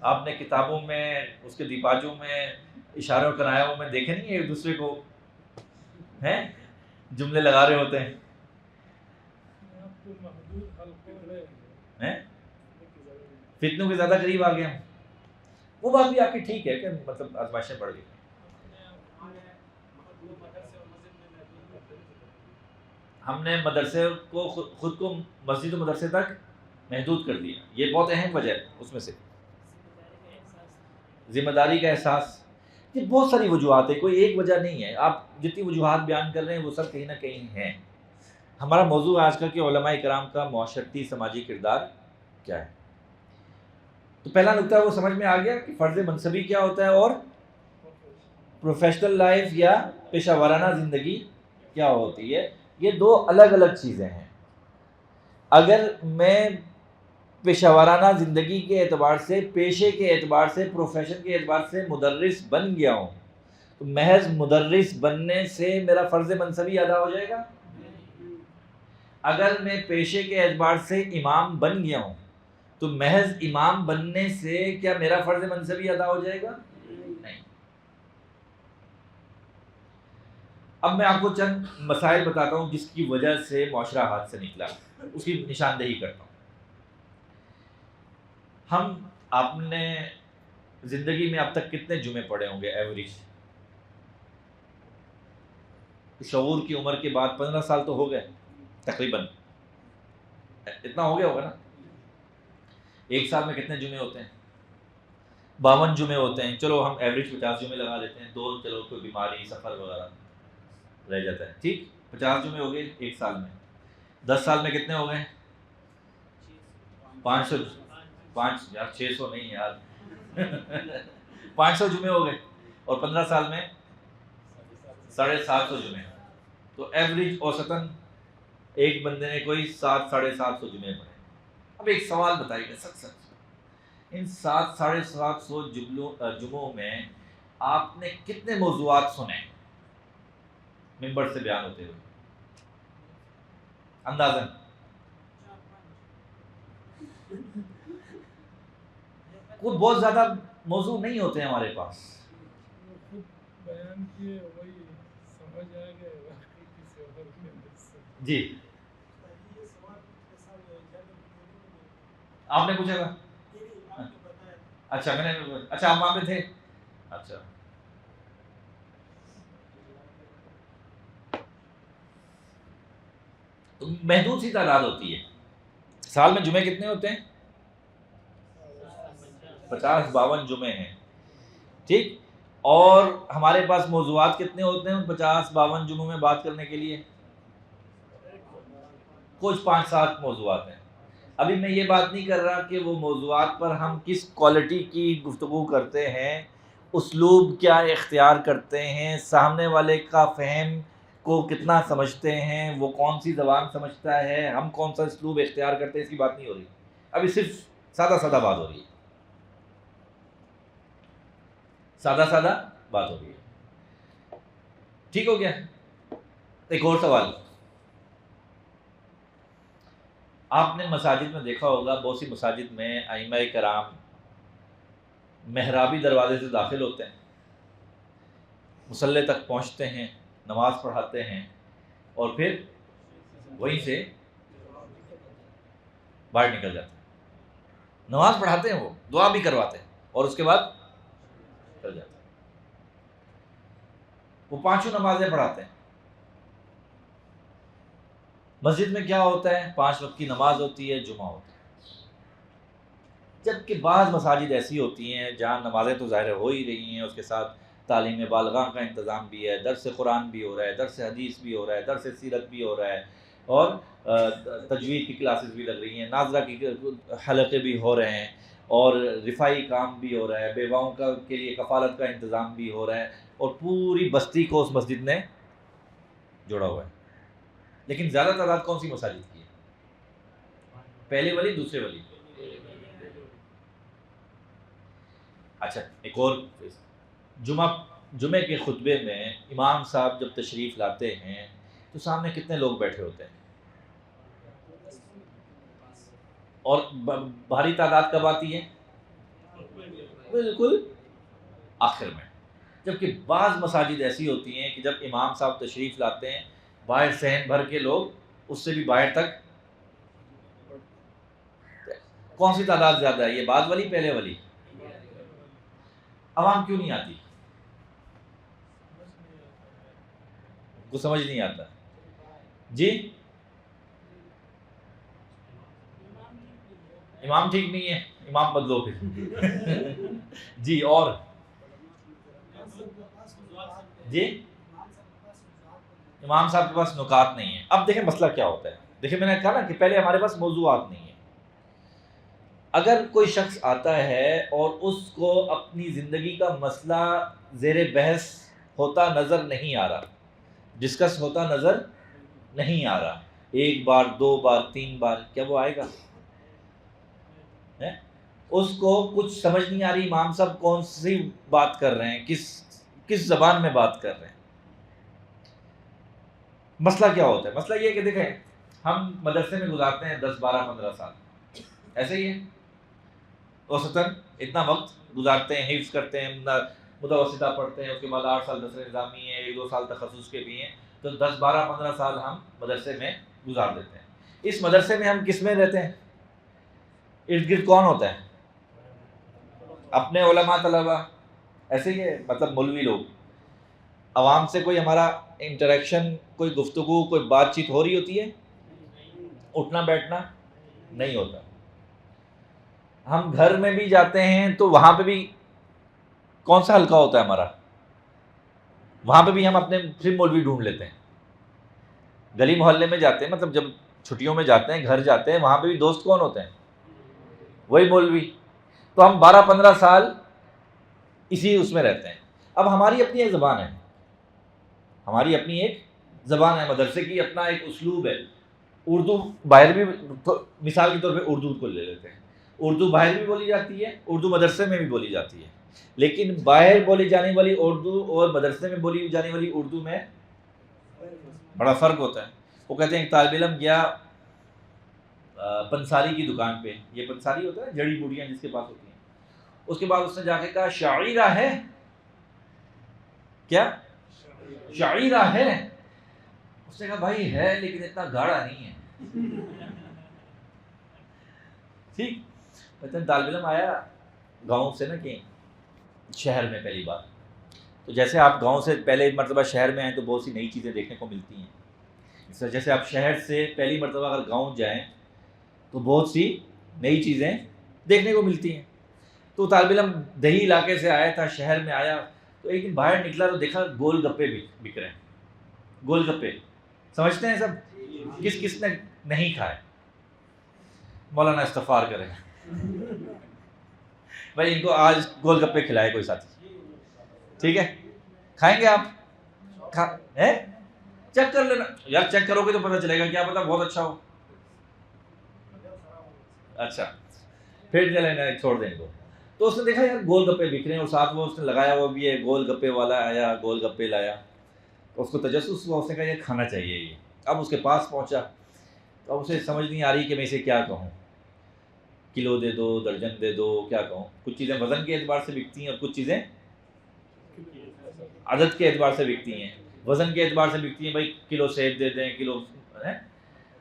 آپ نے کتابوں میں، اس کے دیباجوں میں، اشاروں کنایوں میں دیکھے نہیں ایک دوسرے کو ہیں جملے لگا رہے ہوتے ہیں. فتنوں کے زیادہ قریب آ گئے ہم. وہ بات بھی آپ کی ٹھیک ہے کہ مطلب آزمائشیں بڑھ گئی. ہم نے مدرسے کو خود کو مسجد و مدرسے تک محدود کر دیا. یہ بہت اہم وجہ ہے. اس میں سے ذمہ داری کا احساس. یہ بہت ساری وجوہات ہے، کوئی ایک وجہ نہیں ہے. آپ جتنی وجوہات بیان کر رہے ہیں وہ سب کہیں نہ کہیں ہیں. ہمارا موضوع آج کل کے علماء کرام کا معاشرتی سماجی کردار کیا ہے. تو پہلا نقطہ وہ سمجھ میں آ گیا کہ فرض منصبی کیا ہوتا ہے اور پروفیشنل لائف یا پیشہ ورانہ زندگی کیا ہوتی ہے. یہ دو الگ الگ چیزیں ہیں. اگر میں پیشہ ورانہ زندگی کے اعتبار سے، پیشے کے اعتبار سے، پروفیشن کے اعتبار سے مدرس بن گیا ہوں تو محض مدرس بننے سے میرا فرض منصبی ادا ہو جائے گا؟ اگر میں پیشے کے اعتبار سے امام بن گیا ہوں تو محض امام بننے سے کیا میرا فرض منصبی ادا ہو جائے گا؟ نہیں. اب میں آپ کو چند مسائل بتاتا ہوں جس کی وجہ سے معاشرہ ہاتھ سے نکلا، اس کی نشاندہی کرتا ہوں. آپ نے زندگی میں اب تک کتنے جمعے پڑھے ہوں گے ایوریج؟ شعور کی عمر کے بعد 15 سال تو ہو گئے تقریباً. اتنا ہو گیا ہوگا نا. ایک سال میں کتنے جمعے ہوتے ہیں؟ 52 جمعے ہوتے ہیں. چلو ہم ایوریج 50 جمعے لگا لیتے ہیں. دو چلو کوئی بیماری، سفر وغیرہ رہ جاتا ہے. ٹھیک، 50 جمعے ہو گئے ایک سال میں. 10 سال میں کتنے ہو گئے؟ 500. 600 نہیں یار 500 جمعے ہو گئے. اور 15 سال میں 750 جمعے. تو ایوریج اوسطاً ایک بندے نے کوئی 700-750 جمعے پڑھے. اب ایک سوال بتائیے گا سچ ان 700-750 جمعوں میں آپ نے کتنے موضوعات سنے ممبر سے بیان ہوتے ہوئے؟ اندازاً کوئی بہت زیادہ موضوع نہیں ہوتے ہیں ہمارے پاس. جی آپ نے پوچھا تھا. اچھا میں نے، اچھا آپ وہاں پہ تھے. اچھا محدود سی تعداد ہوتی ہے. سال میں جمعے کتنے ہوتے ہیں؟ 50-52 جمعے ہیں. ٹھیک، اور ہمارے پاس موضوعات کتنے ہوتے ہیں ان 50-52 جمعوں میں بات کرنے کے لیے؟ کچھ 5-7 موضوعات ہیں. ابھی میں یہ بات نہیں کر رہا کہ وہ موضوعات پر ہم کس کوالٹی کی گفتگو کرتے ہیں، اسلوب کیا اختیار کرتے ہیں، سامنے والے کا فہم کو کتنا سمجھتے ہیں، وہ کون سی زبان سمجھتا ہے، ہم کون سا اسلوب اختیار کرتے ہیں، اس کی بات نہیں ہو رہی. ابھی صرف سادہ سادہ بات ہو رہی ہے. سادہ سادہ بات ہو رہی ہے. ٹھیک ہو گیا. ایک اور سوال. آپ نے مساجد میں دیکھا ہوگا، بہت سی مساجد میں ائمہ کرام محرابی دروازے سے داخل ہوتے ہیں، مصلی تک پہنچتے ہیں، نماز پڑھاتے ہیں اور پھر وہیں سے باہر نکل جاتے ہیں، نماز پڑھاتے ہیں، وہ دعا بھی کرواتے ہیں اور اس کے بعد چل جاتے ہیں۔ وہ 5 نمازیں پڑھاتے ہیں۔ مسجد میں کیا ہوتا ہے؟ 5 وقت کی نماز ہوتی ہے، جمعہ ہوتا ہے۔ جبکہ بعض مساجد ایسی ہوتی ہیں جہاں نمازیں تو ظاہر ہو ہی رہی ہیں، اس کے ساتھ تعلیم بالغاہ کا انتظام بھی ہے، درس قرآن بھی ہو رہا ہے، درس حدیث بھی ہو رہا ہے، درس سیرت بھی ہو رہا ہے، اور تجوید کی کلاسز بھی لگ رہی ہیں، ناظرہ کی حلقے بھی ہو رہے ہیں، اور رفائی کام بھی ہو رہا ہے، بیواؤں کا کے لیے کفالت کا انتظام بھی ہو رہا ہے، اور پوری بستی کو اس مسجد نے جوڑا ہوا ہے۔ لیکن زیادہ تعداد کون سی مساجد کی ہے؟ پہلے والی، دوسرے والی؟ اچھا، ایک اور، جمعے کے خطبے میں امام صاحب جب تشریف لاتے ہیں تو سامنے کتنے لوگ بیٹھے ہوتے ہیں؟ اور بھاری تعداد کب آتی ہے؟ بالکل آخر میں۔ جبکہ بعض مساجد ایسی ہوتی ہیں کہ جب امام صاحب تشریف لاتے ہیں باہر صحن بھر کے لوگ اس سے بھی باہر تک۔ کون سی تعداد زیادہ ہے، یہ بعد والی پہلے والی؟ عوام کیوں نہیں آتی؟ کو سمجھ نہیں آتا جی؟ امام ٹھیک نہیں ہے، امام بدلو پھر جی۔ اور جی، امام صاحب کے پاس نکات نہیں ہے۔ اب دیکھیں مسئلہ کیا ہوتا ہے، دیکھیں میں نے کہا نا کہ پہلے ہمارے پاس موضوعات نہیں ہیں۔ اگر کوئی شخص آتا ہے اور اس کو اپنی زندگی کا مسئلہ زیر بحث ہوتا نظر نہیں آ رہا، ڈسکس ہوتا نظر نہیں آ رہا، 1 بار 2 بار 3 بار، کیا وہ آئے گا؟ اس کو کچھ سمجھ نہیں آ رہی امام صاحب کون سی بات کر رہے ہیں، کس زبان میں بات کر رہے ہیں۔ مسئلہ کیا ہوتا ہے؟ مسئلہ یہ ہے کہ دیکھیں ہم مدرسے میں گزارتے ہیں 10 12 15 سال، ایسے ہی ہے اوسطاً اتنا وقت گزارتے ہیں، حفظ کرتے ہیں، متوسطہ پڑھتے ہیں، اس کے بعد 8 سال نثر نظامی ہیں، 1 2 سال تخصص کے بھی ہیں، تو 10 12 15 سال ہم مدرسے میں گزار دیتے ہیں۔ اس مدرسے میں ہم کس میں رہتے ہیں؟ ارد گرد کون ہوتا ہے؟ اپنے علماء طلبہ، ایسے ہی ہے، مطلب مولوی لوگ۔ عوام سے کوئی ہمارا انٹریکشن، کوئی گفتگو، کوئی بات چیت ہو رہی ہوتی ہے؟ اٹھنا بیٹھنا نہیں ہوتا۔ ہم گھر میں بھی جاتے ہیں تو وہاں پہ بھی کون سا حلقہ ہوتا ہے ہمارا؟ وہاں پہ بھی ہم اپنے پھر مولوی ڈھونڈ لیتے ہیں۔ گلی محلے میں جاتے ہیں، مطلب جب چھٹیوں میں جاتے ہیں، گھر جاتے ہیں، وہاں پہ بھی دوست کون ہوتے ہیں؟ وہی مولوی۔ تو ہم 12 15 سال اسی اس میں رہتے ہیں۔ اب ہماری اپنی ایک زبان ہے، ہماری اپنی ایک زبان ہے، مدرسے کی اپنا ایک اسلوب ہے۔ اردو باہر بھی، مثال کے طور پہ اردو کو لے لیتے ہیں، اردو باہر بھی بولی جاتی ہے، اردو مدرسے میں بھی بولی جاتی ہے، لیکن باہر بولی جانے والی اردو اور مدرسے میں بولی جانے والی اردو میں بڑا فرق ہوتا ہے۔ وہ کہتے ہیں ایک طالب علم گیا پنساری کی دکان پہ، یہ پنساری ہوتا ہے جڑی بوٹیاں جس کے پاس ہوتی ہیں، اس کے بعد اس نے جا کے کہا شاعرہ ہے کیا؟ شاعرہ ہے؟ اس نے کہا بھائی ہے لیکن اتنا گاڑا نہیں ہے۔ ٹھیک، مثلاً طالب علم آیا گاؤں سے نا کہ شہر میں پہلی بار، تو جیسے آپ گاؤں سے پہلے مرتبہ شہر میں آئیں تو بہت سی نئی چیزیں دیکھنے کو ملتی ہیں، اس طرح جیسے آپ شہر سے پہلی مرتبہ اگر گاؤں جائیں تو بہت سی نئی چیزیں دیکھنے کو ملتی ہیں۔ تو طالب علم دیہی علاقے سے آیا تھا، شہر میں آیا تو ایک دن باہر نکلا تو دیکھا گول گپے بھی بک رہے ہیں۔ گول گپے سمجھتے ہیں سب، کس کس نے نہیں کھائے؟ مولانا استغفار کریں بھائی ان کو آج گول گپے کھلائے کوئی ساتھی، ٹھیک ہے؟ کھائیں گے آپ؟ چیک کر لینا یار، چیک کرو گے تو پتہ چلے گا، کیا پتا بہت اچھا ہو۔ اچھا پھر چلے نا، چھوڑ دیں گے۔ تو اس نے دیکھا یار گول گپے بک رہے ہیں، اور ساتھ وہ اس نے لگایا ہوا بھی ہے، گول گپے والا آیا گول گپے لایا، تو اس کو تجسس ہوا، اس نے کہا یہ کھانا چاہیے یہ۔ اب اس کے پاس پہنچا تو اب اسے سمجھ نہیں آ رہی کہ میں اسے کیا کہوں، کلو دے دو، درجن دے دو، کیا کہوں۔ کچھ چیزیں وزن کے اعتبار سے بکتی ہیں اور کچھ چیزیں عدد کے اعتبار سے بکتی ہیں۔ وزن کے اعتبار سے بکتی ہیں بھائی کلو سیب دے دیں، کلو،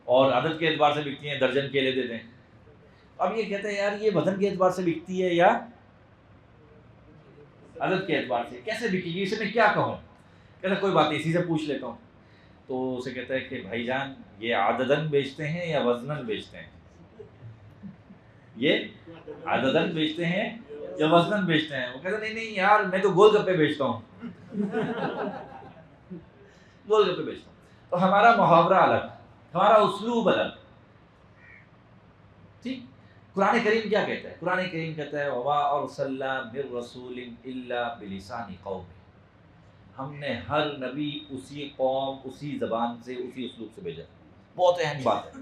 اور عدد کے اعتبار سے بکتی ہیں درجن کیلے دے دیں۔ اب یہ کہتے ہیں یار یہ وزن کے اعتبار سے بکتی ہے یا عدد کے اعتبار سے، کیسے بکے گی، اسے میں کیا کہوں؟ کہتا کوئی بات نہیں، اسی سے پوچھ لیتا ہوں. تو اسے کہتا ہے کہ بھائی جان یہ عددن بیچتے ہیں یا وزنن بیچتے ہیں؟ یہ عددن بیچتے ہیں یا وزنن بیچتے ہیں؟ وہ کہتا نہیں نہیں یار میں تو گول گپے بیچتا ہوں. گول گپے بیچتا ہوں. تو ہمارا محاورہ الگ، ہمارا اسلوب الگ. ٹھیک. قرآن کریم کیا کہتا ہے؟ قرآن کریم کہتا ہے وَمَا أَرْسَلْنَا مِن رَّسُولٍ إِلَّا بِلِسَانِ قَوْمِهِ. ہم نے ہر نبی اسی قوم، اسی زبان سے، اسی اسلوب سے بھیجا. بہت اہم بات ہے.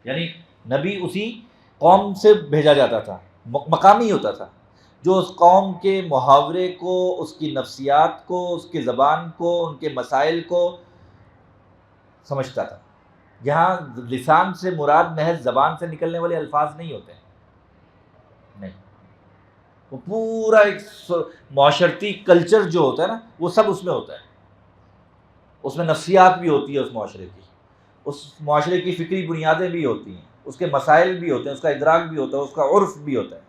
یعنی نبی اسی قوم سے بھیجا جاتا تھا، مقامی ہوتا تھا، جو اس قوم کے محاورے کو، اس کی نفسیات کو، اس کے زبان کو، ان کے مسائل کو سمجھتا تھا. یہاں لسان سے مراد محض زبان سے نکلنے والے الفاظ نہیں ہوتے ہیں، نہیں، وہ پورا ایک معاشرتی کلچر جو ہوتا ہے نا وہ سب اس میں ہوتا ہے. اس میں نفسیات بھی ہوتی ہے اس معاشرے کی، اس معاشرے کی فکری بنیادیں بھی ہوتی ہیں، اس کے مسائل بھی ہوتے ہیں، اس کا ادراک بھی ہوتا ہے، اس کا عرف بھی ہوتا ہے.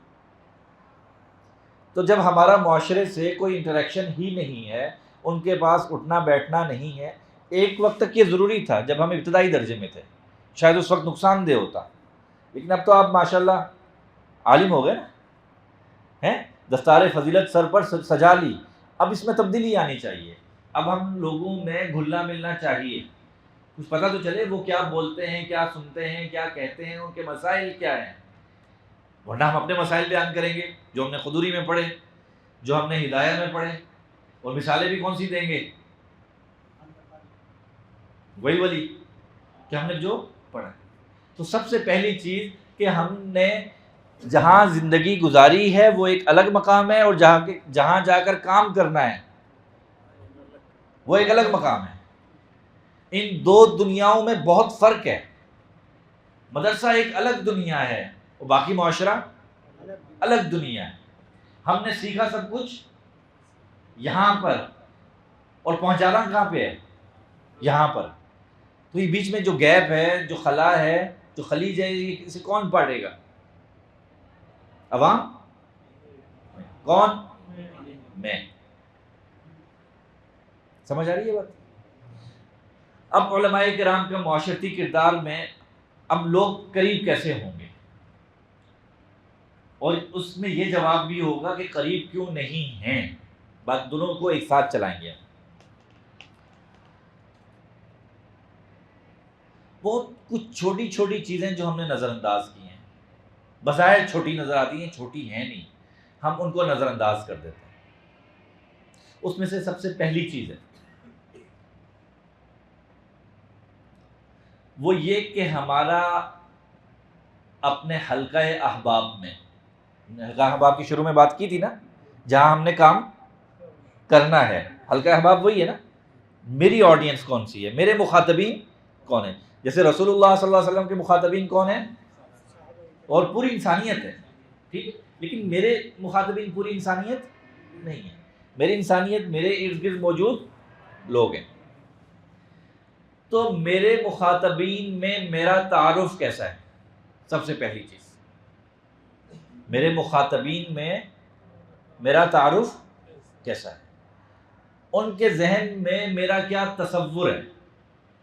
تو جب ہمارا معاشرے سے کوئی انٹریکشن ہی نہیں ہے، ان کے پاس اٹھنا بیٹھنا نہیں ہے. ایک وقت تک یہ ضروری تھا جب ہم ابتدائی درجے میں تھے، شاید اس وقت نقصان دہ ہوتا، لیکن اب تو آپ ماشاءاللہ عالم ہو گئے نا، ہیں دستار فضیلت سر پر سجا لی. اب اس میں تبدیلی آنی چاہیے. اب ہم لوگوں میں گھلنا ملنا چاہیے، کچھ پتہ تو چلے وہ کیا بولتے ہیں، کیا سنتے ہیں، کیا کہتے ہیں، ان کے مسائل کیا ہیں. ورنہ ہم اپنے مسائل بیان کریں گے جو ہم نے قدوری میں پڑھے، جو ہم نے ہدایہ میں پڑھے، اور مثالیں بھی کون سی دیں گے؟ وہی والی کہ ہم نے جو پڑھا. تو سب سے پہلی چیز کہ ہم نے جہاں زندگی گزاری ہے وہ ایک الگ مقام ہے، اور جہاں جا کر کام کرنا ہے وہ ایک الگ مقام ہے. ان دو دنیاؤں میں بہت فرق ہے. مدرسہ ایک الگ دنیا ہے اور باقی معاشرہ الگ دنیا ہے. ہم نے سیکھا سب کچھ یہاں پر، اور پہنچانا کہاں پہ ہے؟ یہاں پر. تو یہ بیچ میں جو گیپ ہے، جو خلا ہے، جو خلیج ہے، اسے کون پاٹے گا؟ عوام؟ کون؟ میں. سمجھ آ رہی ہے بات؟ اب علماء کرام کے معاشرتی کردار میں اب لوگ قریب کیسے ہوں گے، اور اس میں یہ جواب بھی ہوگا کہ قریب کیوں نہیں ہیں. بات دونوں کو ایک ساتھ چلائیں گے. بہت کچھ چھوٹی چھوٹی چیزیں جو ہم نے نظر انداز کی ہیں، بظاہر چھوٹی نظر آتی ہیں، چھوٹی ہیں نہیں، ہم ان کو نظر انداز کر دیتے ہیں. اس میں سے سب سے پہلی چیز ہے وہ یہ کہ ہمارا اپنے حلقہ احباب میں، حلقہ احباب کی شروع میں بات کی تھی نا، جہاں ہم نے کام کرنا ہے. حلقہ احباب وہی ہے نا، میری آڈینس کون سی ہے، میرے مخاطبین کون ہیں. جیسے رسول اللہ صلی اللہ علیہ وسلم کے مخاطبین کون ہیں؟ اور پوری انسانیت ہے، ٹھیک. لیکن میرے مخاطبین پوری انسانیت نہیں ہے. میری انسانیت میرے ارد گرد موجود لوگ ہیں. تو میرے مخاطبین میں میرا تعارف کیسا ہے؟ سب سے پہلی چیز میرے مخاطبین میں میرا تعارف کیسا ہے، ان کے ذہن میں میرا کیا تصور ہے،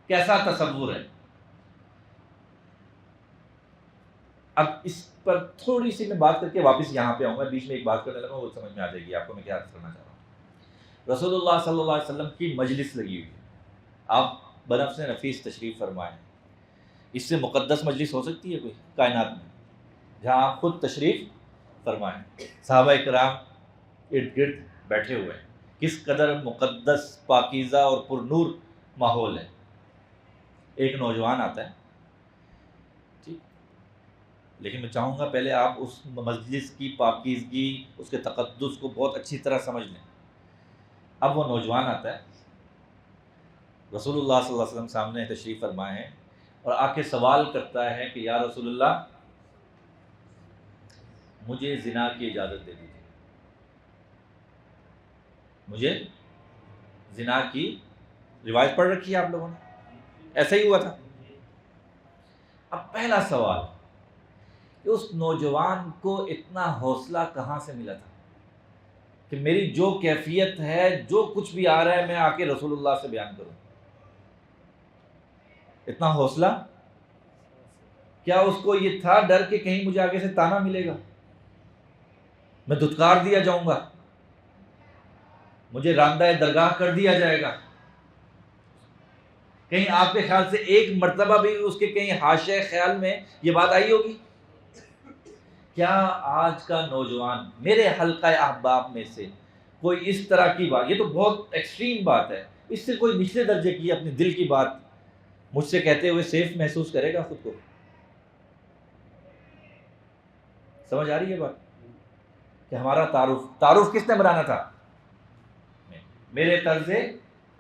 کیسا تصور ہے. اب اس پر تھوڑی سی میں بات کر کے واپس یہاں پہ آؤں گا. بیچ میں ایک بات کرنے لگا وہ سمجھ میں آ جائے گی آپ کو میں کیا عرض کرنا چاہ رہا ہوں. رسول اللہ صلی اللہ علیہ وسلم کی مجلس لگی ہوئی ہے، آپ بنفس نفیس تشریف فرمائیں. اس سے مقدس مجلس ہو سکتی ہے کوئی کائنات میں، جہاں آپ خود تشریف فرمائیں، صحابہ کرام ارد گرد بیٹھے ہوئے ہیں. کس قدر مقدس، پاکیزہ اور پرنور ماحول ہے. ایک نوجوان آتا ہے، ٹھیک، لیکن میں چاہوں گا پہلے آپ اس مجلس کی پاکیزگی، اس کے تقدس کو بہت اچھی طرح سمجھ لیں. اب وہ نوجوان آتا ہے، رسول اللہ صلی اللہ علیہ وسلم سامنے تشریف فرمائے ہیں، اور آ کے سوال کرتا ہے کہ یا رسول اللہ مجھے زنا کی اجازت دے دیجیے. مجھے زنا کی روایت پڑھ رکھی ہے آپ لوگوں نے، ایسا ہی ہوا تھا. اب پہلا سوال کہ اس نوجوان کو اتنا حوصلہ کہاں سے ملا تھا کہ میری جو کیفیت ہے، جو کچھ بھی آ رہا ہے، میں آ کے رسول اللہ سے بیان کروں. اتنا حوصلہ کیا اس کو یہ تھا ڈر کہ کہیں مجھے آگے سے تانا ملے گا، میں دھتکار دیا جاؤں گا، مجھے راندہ درگاہ کر دیا جائے گا؟ کہیں آپ کے خیال سے ایک مرتبہ بھی اس کے کہیں حاشیہ خیال میں یہ بات آئی ہوگی؟ کیا آج کا نوجوان میرے حلقہ احباب میں سے کوئی اس طرح کی بات، یہ تو بہت ایکسٹریم بات ہے، اس سے کوئی نچلے درجے کی اپنے دل کی بات مجھ سے کہتے ہوئے سیف محسوس کرے گا خود کو؟ سمجھ آ رہی ہے بات کہ ہمارا تعارف کس نے بنانا تھا؟ میرے طرز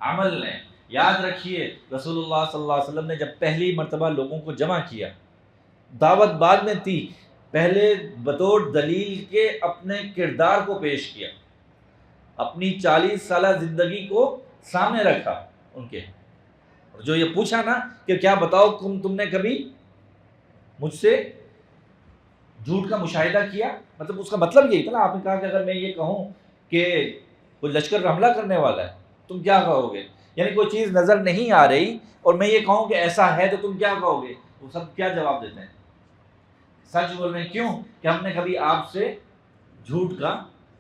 عمل نے. یاد رکھیے رسول اللہ صلی اللہ علیہ وسلم نے جب پہلی مرتبہ لوگوں کو جمع کیا، دعوت بعد میں تھی، پہلے بطور دلیل کے اپنے کردار کو پیش کیا، اپنی 40 سالہ زندگی کو سامنے رکھا ان کے. جو یہ پوچھا نا کہ کیا بتاؤ تم نے کبھی مجھ سے جھوٹ کا مشاہدہ کیا، مطلب اس کا مطلب یہی تھا نا. آپ نے کہا کہ اگر میں یہ کہوں کہ کوئی لشکر کا حملہ کرنے والا ہے تم کیا کہو گے؟ یعنی کوئی چیز نظر نہیں آ رہی اور میں یہ کہوں کہ ایسا ہے تو تم کیا کہو گے؟ وہ سب کیا جواب دیتے ہیں؟ سچ بول رہے ہیں. کیوں؟ کہ ہم نے کبھی آپ سے جھوٹ کا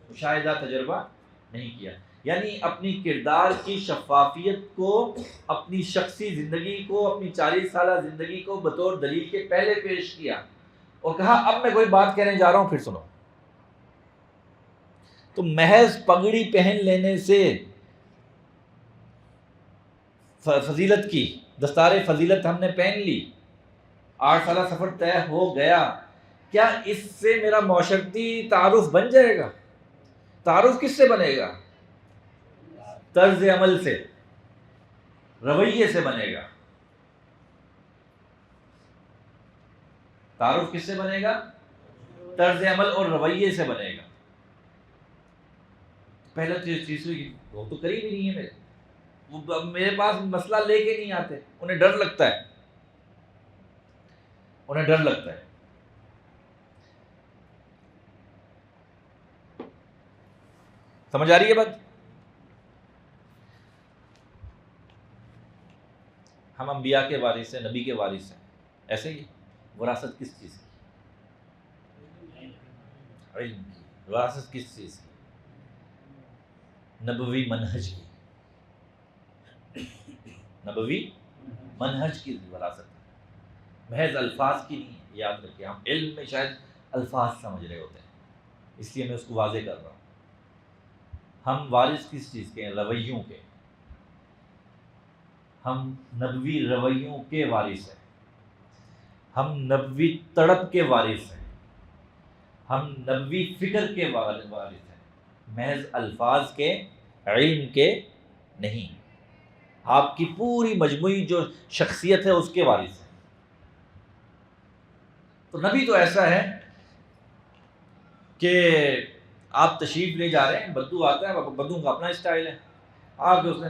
مشاہدہ تجربہ نہیں کیا. یعنی اپنی کردار کی شفافیت کو، اپنی شخصی زندگی کو، اپنی 40 سالہ زندگی کو بطور دلیل کے پہلے پیش کیا اور کہا اب میں کوئی بات کہنے جا رہا ہوں، پھر سنو. تو محض پگڑی پہن لینے سے فضیلت کی دستار فضیلت ہم نے پہن لی، 8 سالہ سفر طے ہو گیا، کیا اس سے میرا معاشرتی تعارف بن جائے گا؟ تعارف کس سے بنے گا؟ طرز عمل سے، رویے سے بنے گا. تعارف کس سے بنے گا؟ طرز عمل اور رویے سے بنے گا. پہلا چیز وہ تو قریب ہی نہیں ہے میرے، وہ میرے پاس مسئلہ لے کے نہیں آتے، انہیں ڈر لگتا ہے، انہیں ڈر لگتا ہے. سمجھ آ رہی ہے بات؟ ہم انبیاء کے وارث ہیں، نبی کے وارث ہیں، ایسے ہی. وراثت کس چیز کی؟ علم کی. وراثت کس چیز کی؟ نبوی منہج کی. نبوی منہج کی وراثت، محض الفاظ کی نہیں ہے. یاد رکھیں، ہم علم میں شاید الفاظ سمجھ رہے ہوتے ہیں، اس لیے میں اس کو واضح کر رہا ہوں. ہم وارث کس چیز کے ہیں؟ رویوں کے. ہم نبوی رویوں کے وارث ہیں، ہم نبوی تڑپ کے وارث ہیں، ہم نبوی فکر کے وارث ہیں، محض الفاظ کے، علم کے نہیں. آپ کی پوری مجموعی جو شخصیت ہے اس کے وارث ہیں. تو نبی تو ایسا ہے کہ آپ تشریف لے جا رہے ہیں، بدو آتا ہے، بدو کا اپنا اسٹائل ہے. آپ کے اس نے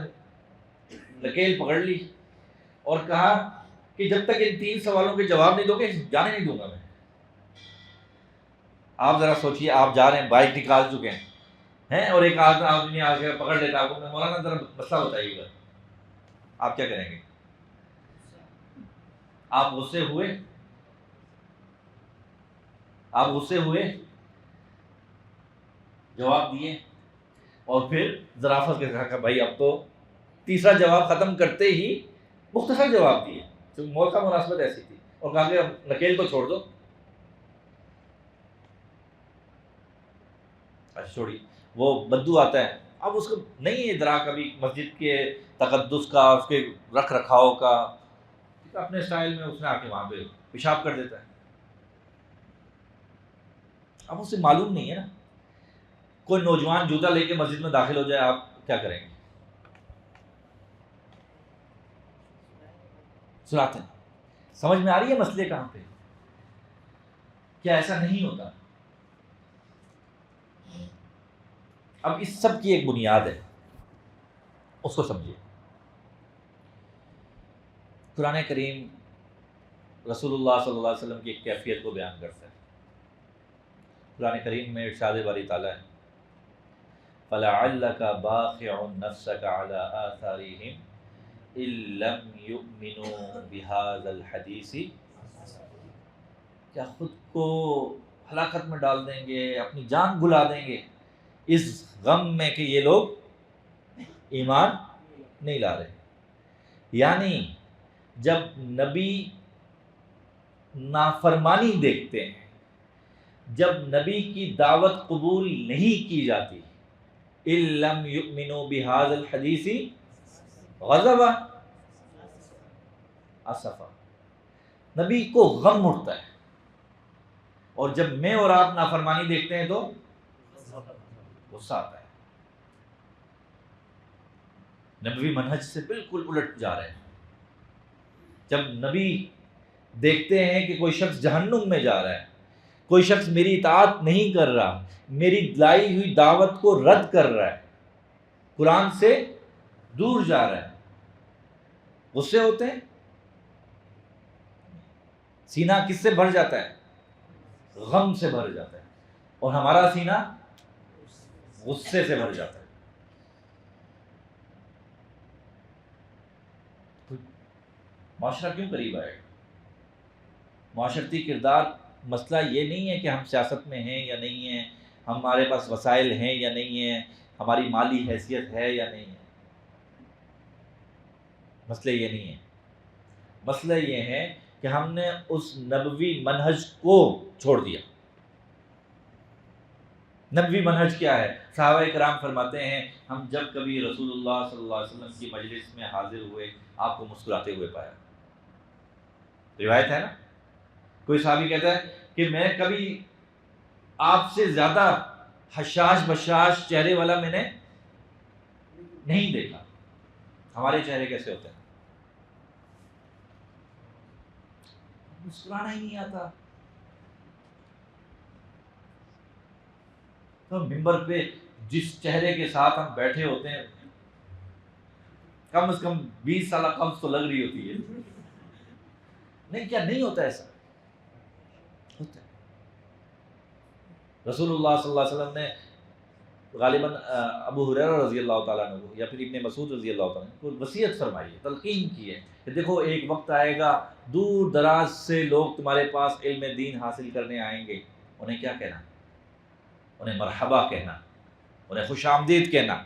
نکیل پکڑ لی اور کہا کہ جب تک ان 3 سوالوں کے جواب نہیں دو گے جانے نہیں دوں گا میں. آپ ذرا سوچیے، آپ جا رہے ہیں، بائک نکال چکے ہیں اور ایک آدمی آ کے پکڑ لیتا آپ کو، مولانا ذرا مسئلہ بتائیے گا، آپ کیا کریں گے؟ آپ غصے ہوئے، جواب دیے اور پھر ظرافت کے کہا کہ بھائی اب تو تیسرا جواب ختم کرتے ہی مختصر جواب دیے، کیونکہ موقع مناسبت ایسی تھی، اور کہا کہ نکیل تو چھوڑ دو. اچھا چھوڑی. وہ بدو آتا ہے، اب اس کو نہیں ادراک ابھی مسجد کے تقدس کا، اس کے رکھ رکھاؤ کا، اپنے سٹائل میں اس نے آ کے وہاں پہ پیشاب کر دیتا ہے. اب اسے معلوم نہیں ہے نا. کوئی نوجوان جوتا لے کے مسجد میں داخل ہو جائے، آپ کیا کریں گے؟ سناتے ہیں. سمجھ میں آ رہی ہے مسئلے کہاں پہ؟ کیا ایسا نہیں ہوتا؟ اب اس سب کی ایک بنیاد ہے، اس کو سمجھیے. قرآن کریم رسول اللہ صلی اللہ علیہ وسلم کی ایک کیفیت کو بیان کرتا ہے. قرآن کریم میں ارشاد باری تعالیٰ ہے فَلَعَلَّكَ بَاخِعٌ نَفْسَكَ عَلَىٰ آثَارِهِمْ إِن لَّمْ يُؤْمِنُوا بِهَٰذَا الْحَدِيثِ، کیا خود کو ہلاکت میں ڈال دیں گے، اپنی جان بھلا دیں گے اس غم میں کہ یہ لوگ ایمان نہیں لا رہے۔ یعنی جب نبی نافرمانی دیکھتے ہیں، جب نبی کی دعوت قبول نہیں کی جاتی، إِن لَّمْ يُؤْمِنُوا بِهَٰذَا الْحَدِيثِ غضب اسفا، نبی کو غم اٹھتا ہے، اور جب میں اور آپ نافرمانی دیکھتے ہیں تو غصہ آتا ہے۔ نبوی منہج سے بالکل الٹ جا رہے ہیں۔ جب نبی دیکھتے ہیں کہ کوئی شخص جہنم میں جا رہا ہے، کوئی شخص میری اطاعت نہیں کر رہا، میری لائی ہوئی دعوت کو رد کر رہا ہے، قرآن سے دور جا رہا ہے، غصے ہوتے ہیں؟ سینہ کس سے بھر جاتا ہے؟ غم سے بھر جاتا ہے، اور ہمارا سینہ غصے سے بھر جاتا ہے۔ معاشرہ کیوں قریب آئے گا؟ معاشرتی کردار مسئلہ یہ نہیں ہے کہ ہم سیاست میں ہیں یا نہیں ہیں، ہمارے پاس وسائل ہیں یا نہیں ہیں، ہماری مالی حیثیت ہے یا نہیں ہے۔ مسئلہ یہ نہیں ہے، مسئلہ یہ ہے کہ ہم نے اس نبوی منہج کو چھوڑ دیا۔ نبوی منہج کیا ہے؟ صحابہ کرام فرماتے ہیں ہم جب کبھی رسول اللہ صلی اللہ علیہ وسلم کی مجلس میں حاضر ہوئے آپ کو مسکراتے ہوئے پایا۔ روایت ہے نا، کوئی صحابی کہتا ہے کہ میں کبھی آپ سے زیادہ حشاش بشاش چہرے والا میں نے نہیں دیکھا۔ ہمارے چہرے کیسے ہوتے ہیں؟ مسکرانا ہی نہیں آتا۔ تو ممبر پہ جس چہرے کے ساتھ ہم بیٹھے ہوتے ہیں کم از کم 20 سالہ قبض تو لگ رہی ہوتی ہے۔ نہیں، کیا نہیں ہوتا ایسا؟ ہوتا ہے۔ رسول اللہ صلی اللہ علیہ وسلم نے غالباً ابو ہریرہ رضی اللہ تعالیٰ عنہ یا پھر ابن مسعود رضی اللہ تعالیٰ عنہ کو وصیت فرمائی ہے، تلقین کی ہے کہ دیکھو ایک وقت آئے گا دور دراز سے لوگ تمہارے پاس علم دین حاصل کرنے آئیں گے، انہیں کیا کہنا؟ انہیں مرحبا کہنا، انہیں خوش آمدید کہنا۔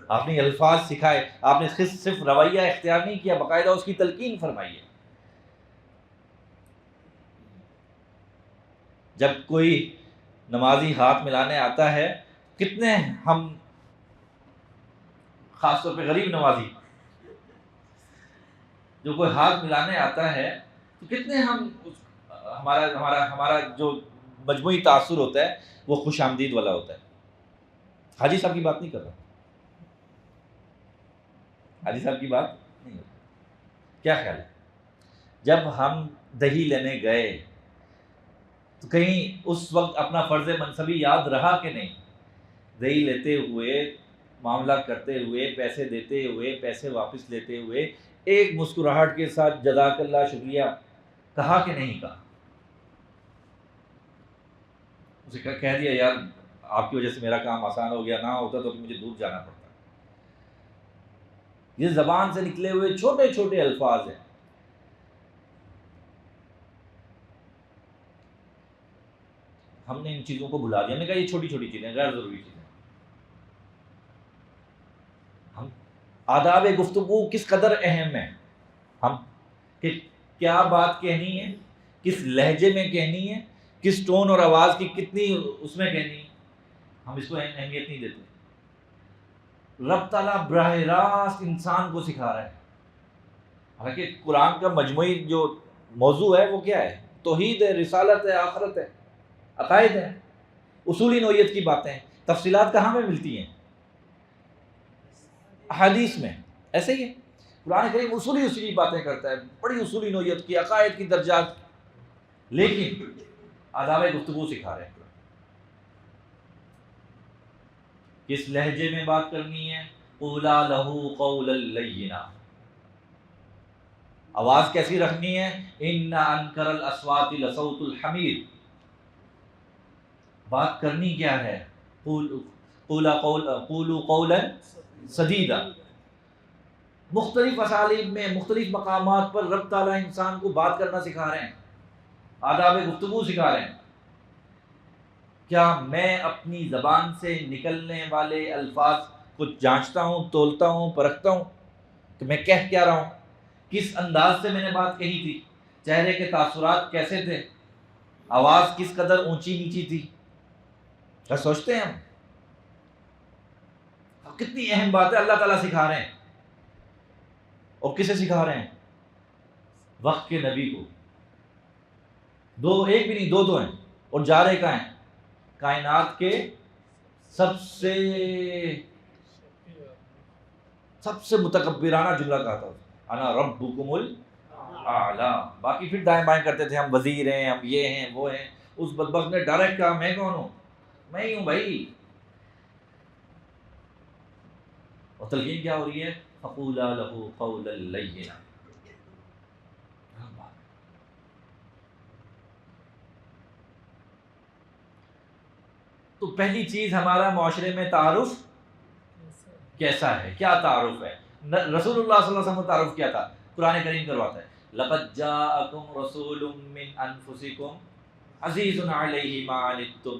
آپ نے الفاظ سکھائے، آپ نے صرف رویہ اختیار نہیں کیا، باقاعدہ اس کی تلقین فرمائی ہے۔ جب کوئی نمازی ہاتھ ملانے آتا ہے، کتنے ہم خاص طور پہ غریب نمازی جو کوئی ہاتھ ملانے آتا ہے تو کتنے ہم ہمارا جو مجموعی تاثر ہوتا ہے وہ خوش آمدید والا ہوتا ہے۔ حاجی صاحب کی بات نہیں کر رہا، حاجی صاحب کی بات نہیں ہوتی۔ کیا خیال ہے جب ہم دہی لینے گئے تو کہیں اس وقت اپنا فرض منصبی یاد رہا کہ نہیں؟ دہی لیتے ہوئے، معاملہ کرتے ہوئے، پیسے دیتے ہوئے، پیسے واپس لیتے ہوئے ایک مسکراہٹ کے ساتھ جزاک اللہ شکریہ کہا کہ نہیں کہا؟ اسے کہہ دیا یار آپ کی وجہ سے میرا کام آسان ہو گیا، نہ ہوتا تو مجھے دور جانا پڑتا۔ یہ زبان سے نکلے ہوئے چھوٹے چھوٹے الفاظ ہیں۔ ہم نے ان چیزوں کو بھلا دیا، ہم نے کہا یہ چھوٹی چھوٹی چیزیں، غیر ضروری چیزیں۔ ہم آداب گفتگو کس قدر اہم ہے، ہم کہ کیا بات کہنی ہے، کس لہجے میں کہنی ہے، کس ٹون اور آواز کی کتنی اس میں کہنی ہے، ہم اس کو اہمیت نہیں دیتے۔ رب تعالیٰ براہ راست انسان کو سکھا رہا ہے۔ حالانکہ قرآن کا مجموعی جو موضوع ہے وہ کیا ہے؟ توحید ہے، رسالت ہے، آخرت ہے، عقائد ہیں، اصولی نوعیت کی باتیں ہیں۔ تفصیلات کہاں میں ملتی ہیں؟ احادیث میں۔ ایسے ہی ہے قرآن کریم اصولی باتیں کرتا ہے، بڑی اصولی نوعیت کی، عقائد کی درجات، لیکن آداب گفتگو سکھا رہے ہیں۔ کس لہجے میں بات کرنی ہے؟ قولا لہو قولا لینا، آواز کیسی رکھنی ہے؟ ان انکر الاصوات لصوت الحمیر، بات کرنی کیا ہے، قولوا قولا سدیدا. مختلف اسالیب میں مختلف مقامات پر رب تعالیٰ انسان کو بات کرنا سکھا رہے ہیں، آداب گفتگو سکھا رہے ہیں. کیا میں اپنی زبان سے نکلنے والے الفاظ کو جانچتا ہوں، تولتا ہوں، پرکھتا ہوں کہ میں کہہ کیا رہا ہوں، کس انداز سے میں نے بات کہی تھی، چہرے کے تاثرات کیسے تھے، آواز کس قدر اونچی نیچی تھی. کیا سوچتے ہیں ہم؟ کتنی اہم بات ہے اللہ تعالیٰ سکھا رہے ہیں. اور کسے سکھا رہے ہیں؟ وقت کے نبی کو. دو، ایک بھی نہیں، دو ہیں. اور جا رہے کہاں ہیں؟ کائنات کے سب سے متکبرانہ جملہ کہا تھا، انا ربکم الاعلی. باقی پھر دائیں بائیں کرتے تھے، ہم وزیر ہیں، ہم یہ ہیں، وہ ہیں. اس بدبخت نے ڈائریکٹ کہا میں کون ہوں؟ میں ہی ہوں بھائی. اور تلقین کیا ہو رہی ہے؟ فقولا لہ قولا لینا. تو پہلی چیز ہمارا معاشرے میں تعارف کیسا ہے، کیا تعارف ہے. رسول اللہ صلی اللہ علیہ وسلم کا تعارف کیا تھا؟ قرآن کریم کرواتا ہے لقد جاءکم رسول من انفسکم عزیز علیہ ما عنتم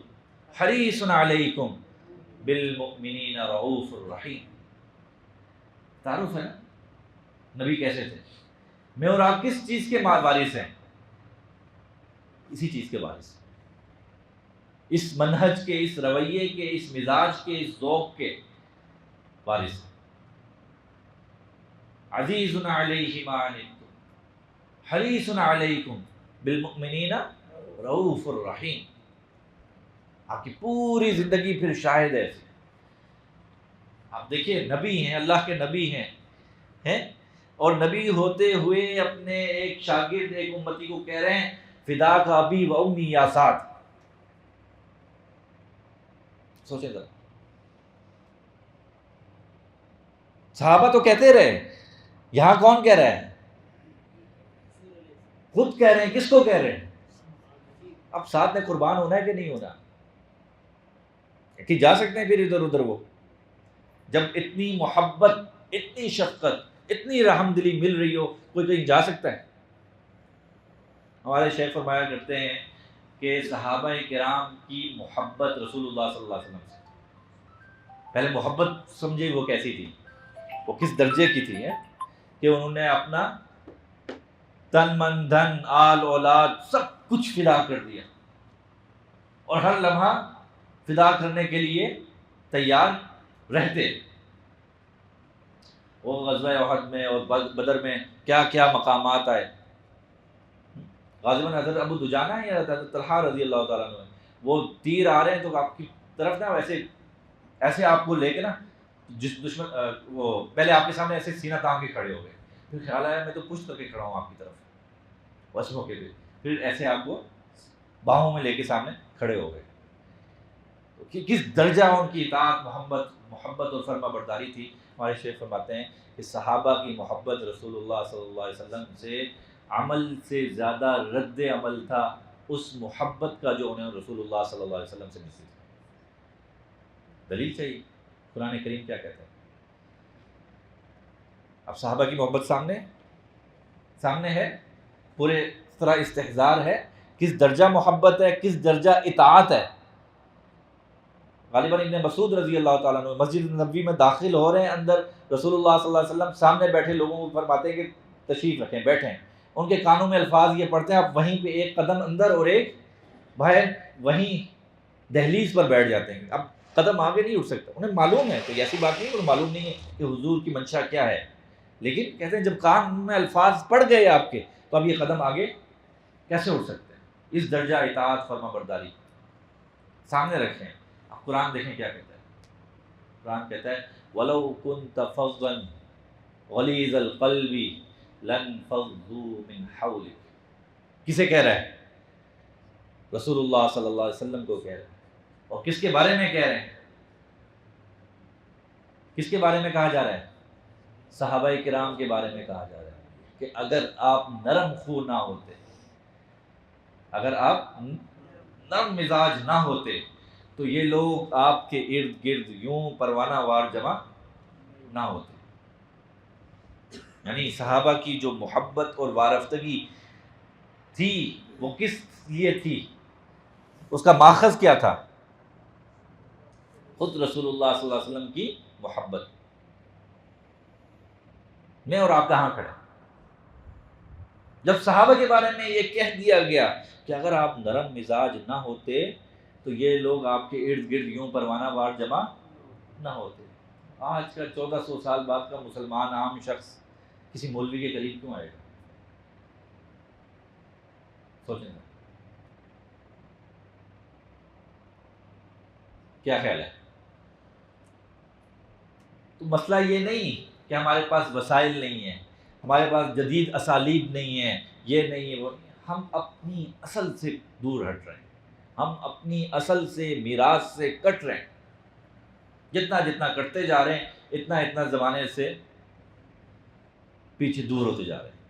حریص علیکم بالمؤمنین رؤوف الرحیم. تعارف ہے نا، نبی کیسے تھے. میں اور آپ کس چیز کے وارث ہیں؟ اسی چیز کے وارث، اس منہج کے، اس رویے کے، اس مزاج کے، اس ذوق کے وارث. عزیز علیہ ما عنتم حریص علیکم بالمؤمنین رؤوف الرحیم. آپ کی پوری زندگی پھر شاہد ہے. آپ دیکھیے نبی ہیں، اللہ کے نبی ہیں، اور نبی ہوتے ہوئے اپنے ایک شاگرد، ایک امتی کو کہہ رہے ہیں فداک ابی و امی یا سعد. سوچیں ذرا، صحابہ تو کہتے رہے، یہاں کون کہہ رہا ہے؟ خود کہہ رہے ہیں. کس کو کہہ رہے ہیں؟ اب ساتھ میں قربان ہونا ہے کہ نہیں ہونا؟ کہ جا سکتے ہیں پھر ادھر ادھر. وہ جب اتنی محبت، اتنی شفقت، اتنی رحم دلی مل رہی ہو، کوئی کہیں جا سکتا ہے؟ ہمارے شیخ فرمایا کرتے ہیں کہ صحابہ کرام کی محبت رسول اللہ صلی اللہ علیہ وسلم سے، پہلے محبت سمجھے وہ کیسی تھی، وہ کس درجے کی تھی کہ انہوں نے اپنا تن من دھن آل اولاد سب کچھ فدا کر دیا، اور ہر لمحہ فدا کرنے کے لیے تیار رہتے. وہ غزوہ احد میں اور بدر میں کیا کیا مقامات آئے. غازی حضرت ابو دجانہ ہے یا حضرت طلحہ رضی اللہ تعالیٰ عنہ، وہ تیر آ رہے ہیں تو آپ کی طرف نا ایسے آپ کو لے کے نا، جس دشمن وہ پہلے آپ کے سامنے ایسے سینہ تان کے کھڑے ہو گئے، پھر خیال آیا میں تو پشت کر کے کھڑا ہوں آپ کی طرف اس موقع پہ، پھر ایسے آپ کو باہوں میں لے کے سامنے کھڑے ہو گئے. کس درجہ ان کی اطاعت، محبت اور فرما برداری تھی. ہمارے شیخ فرماتے ہیں کہ صحابہ کی محبت رسول اللہ صلی اللہ علیہ وسلم سے عمل سے زیادہ رد عمل تھا اس محبت کا جو انہیں رسول اللہ صلی اللہ علیہ وسلم سے ملتی تھی. دلیل چاہیے، قرآن کریم کیا کہتا ہے. اب صحابہ کی محبت سامنے ہے، پورے طرح استحضار ہے کس درجہ محبت ہے، کس درجہ اطاعت ہے. غالباً ابن مسعود رضی اللہ تعالیٰ عنہ مسجد نبوی میں داخل ہو رہے ہیں، اندر رسول اللہ صلی اللہ علیہ وسلم سامنے بیٹھے لوگوں کو فرماتے ہیں کہ تشریف رکھیں، بیٹھیں. ان کے کانوں میں الفاظ یہ پڑھتے ہیں آپ وہیں پہ ایک قدم اندر اور ایک باہر، وہیں دہلیز پر بیٹھ جاتے ہیں. اب قدم آگے نہیں اٹھ سکتا. انہیں معلوم ہے، کوئی ایسی بات نہیں ہے، انہیں معلوم نہیں ہے کہ حضور کی منشا کیا ہے، لیکن کہتے ہیں جب کان میں الفاظ پڑ گئے آپ کے تو اب یہ قدم آگے کیسے اٹھ سکتے ہیں. اس درجہ اطاعت فرما برداری سامنے رکھیں. اب قرآن دیکھیں کیا کہتا ہے. قرآن کہتا ہے وَلَوْ كُنْتَ فَظًّا غَلِيظَ الْقَلْبِ لَانْفَضُّوا مِنْ حَوْلِكَ. کسے کہہ رہا ہے؟ رسول اللہ صلی اللہ علیہ وسلم کو کہہ رہا ہے. اور کس کے بارے میں کہہ رہے ہیں؟ کس کے بارے میں کہا جا رہا ہے؟ صحابہ کرام کے بارے میں کہا جا رہا ہے کہ اگر آپ نرم خو نہ ہوتے، اگر آپ نرم مزاج نہ ہوتے تو یہ لوگ آپ کے ارد گرد یوں پروانہ وار جمع نہ ہوتے. یعنی صحابہ کی جو محبت اور وارفتگی تھی وہ کس لیے تھی؟ اس کا ماخذ کیا تھا؟ خود رسول اللہ صلی اللہ علیہ وسلم کی محبت. میں اور آپ کہاں کھڑے؟ جب صحابہ کے بارے میں یہ کہہ دیا گیا کہ اگر آپ نرم مزاج نہ ہوتے تو یہ لوگ آپ کے ارد گرد یوں پروانہ وار جمع نہ ہوتے. آج کا 1400 سال بعد کا مسلمان عام شخص کسی مولوی کے قریب کیوں آئے گا؟ سوچیں گے کیا خیال ہے؟ تو مسئلہ یہ نہیں کہ ہمارے پاس وسائل نہیں ہیں، ہمارے پاس جدید اسالیب نہیں ہیں، یہ نہیں ہے وہ نہیں ہے. ہم اپنی اصل سے دور ہٹ رہے ہیں، ہم اپنی اصل سے میراث سے کٹ رہے ہیں. جتنا جتنا کٹتے جا رہے ہیں اتنا اتنا زمانے سے پیچھے دور ہوتے جا رہے ہیں.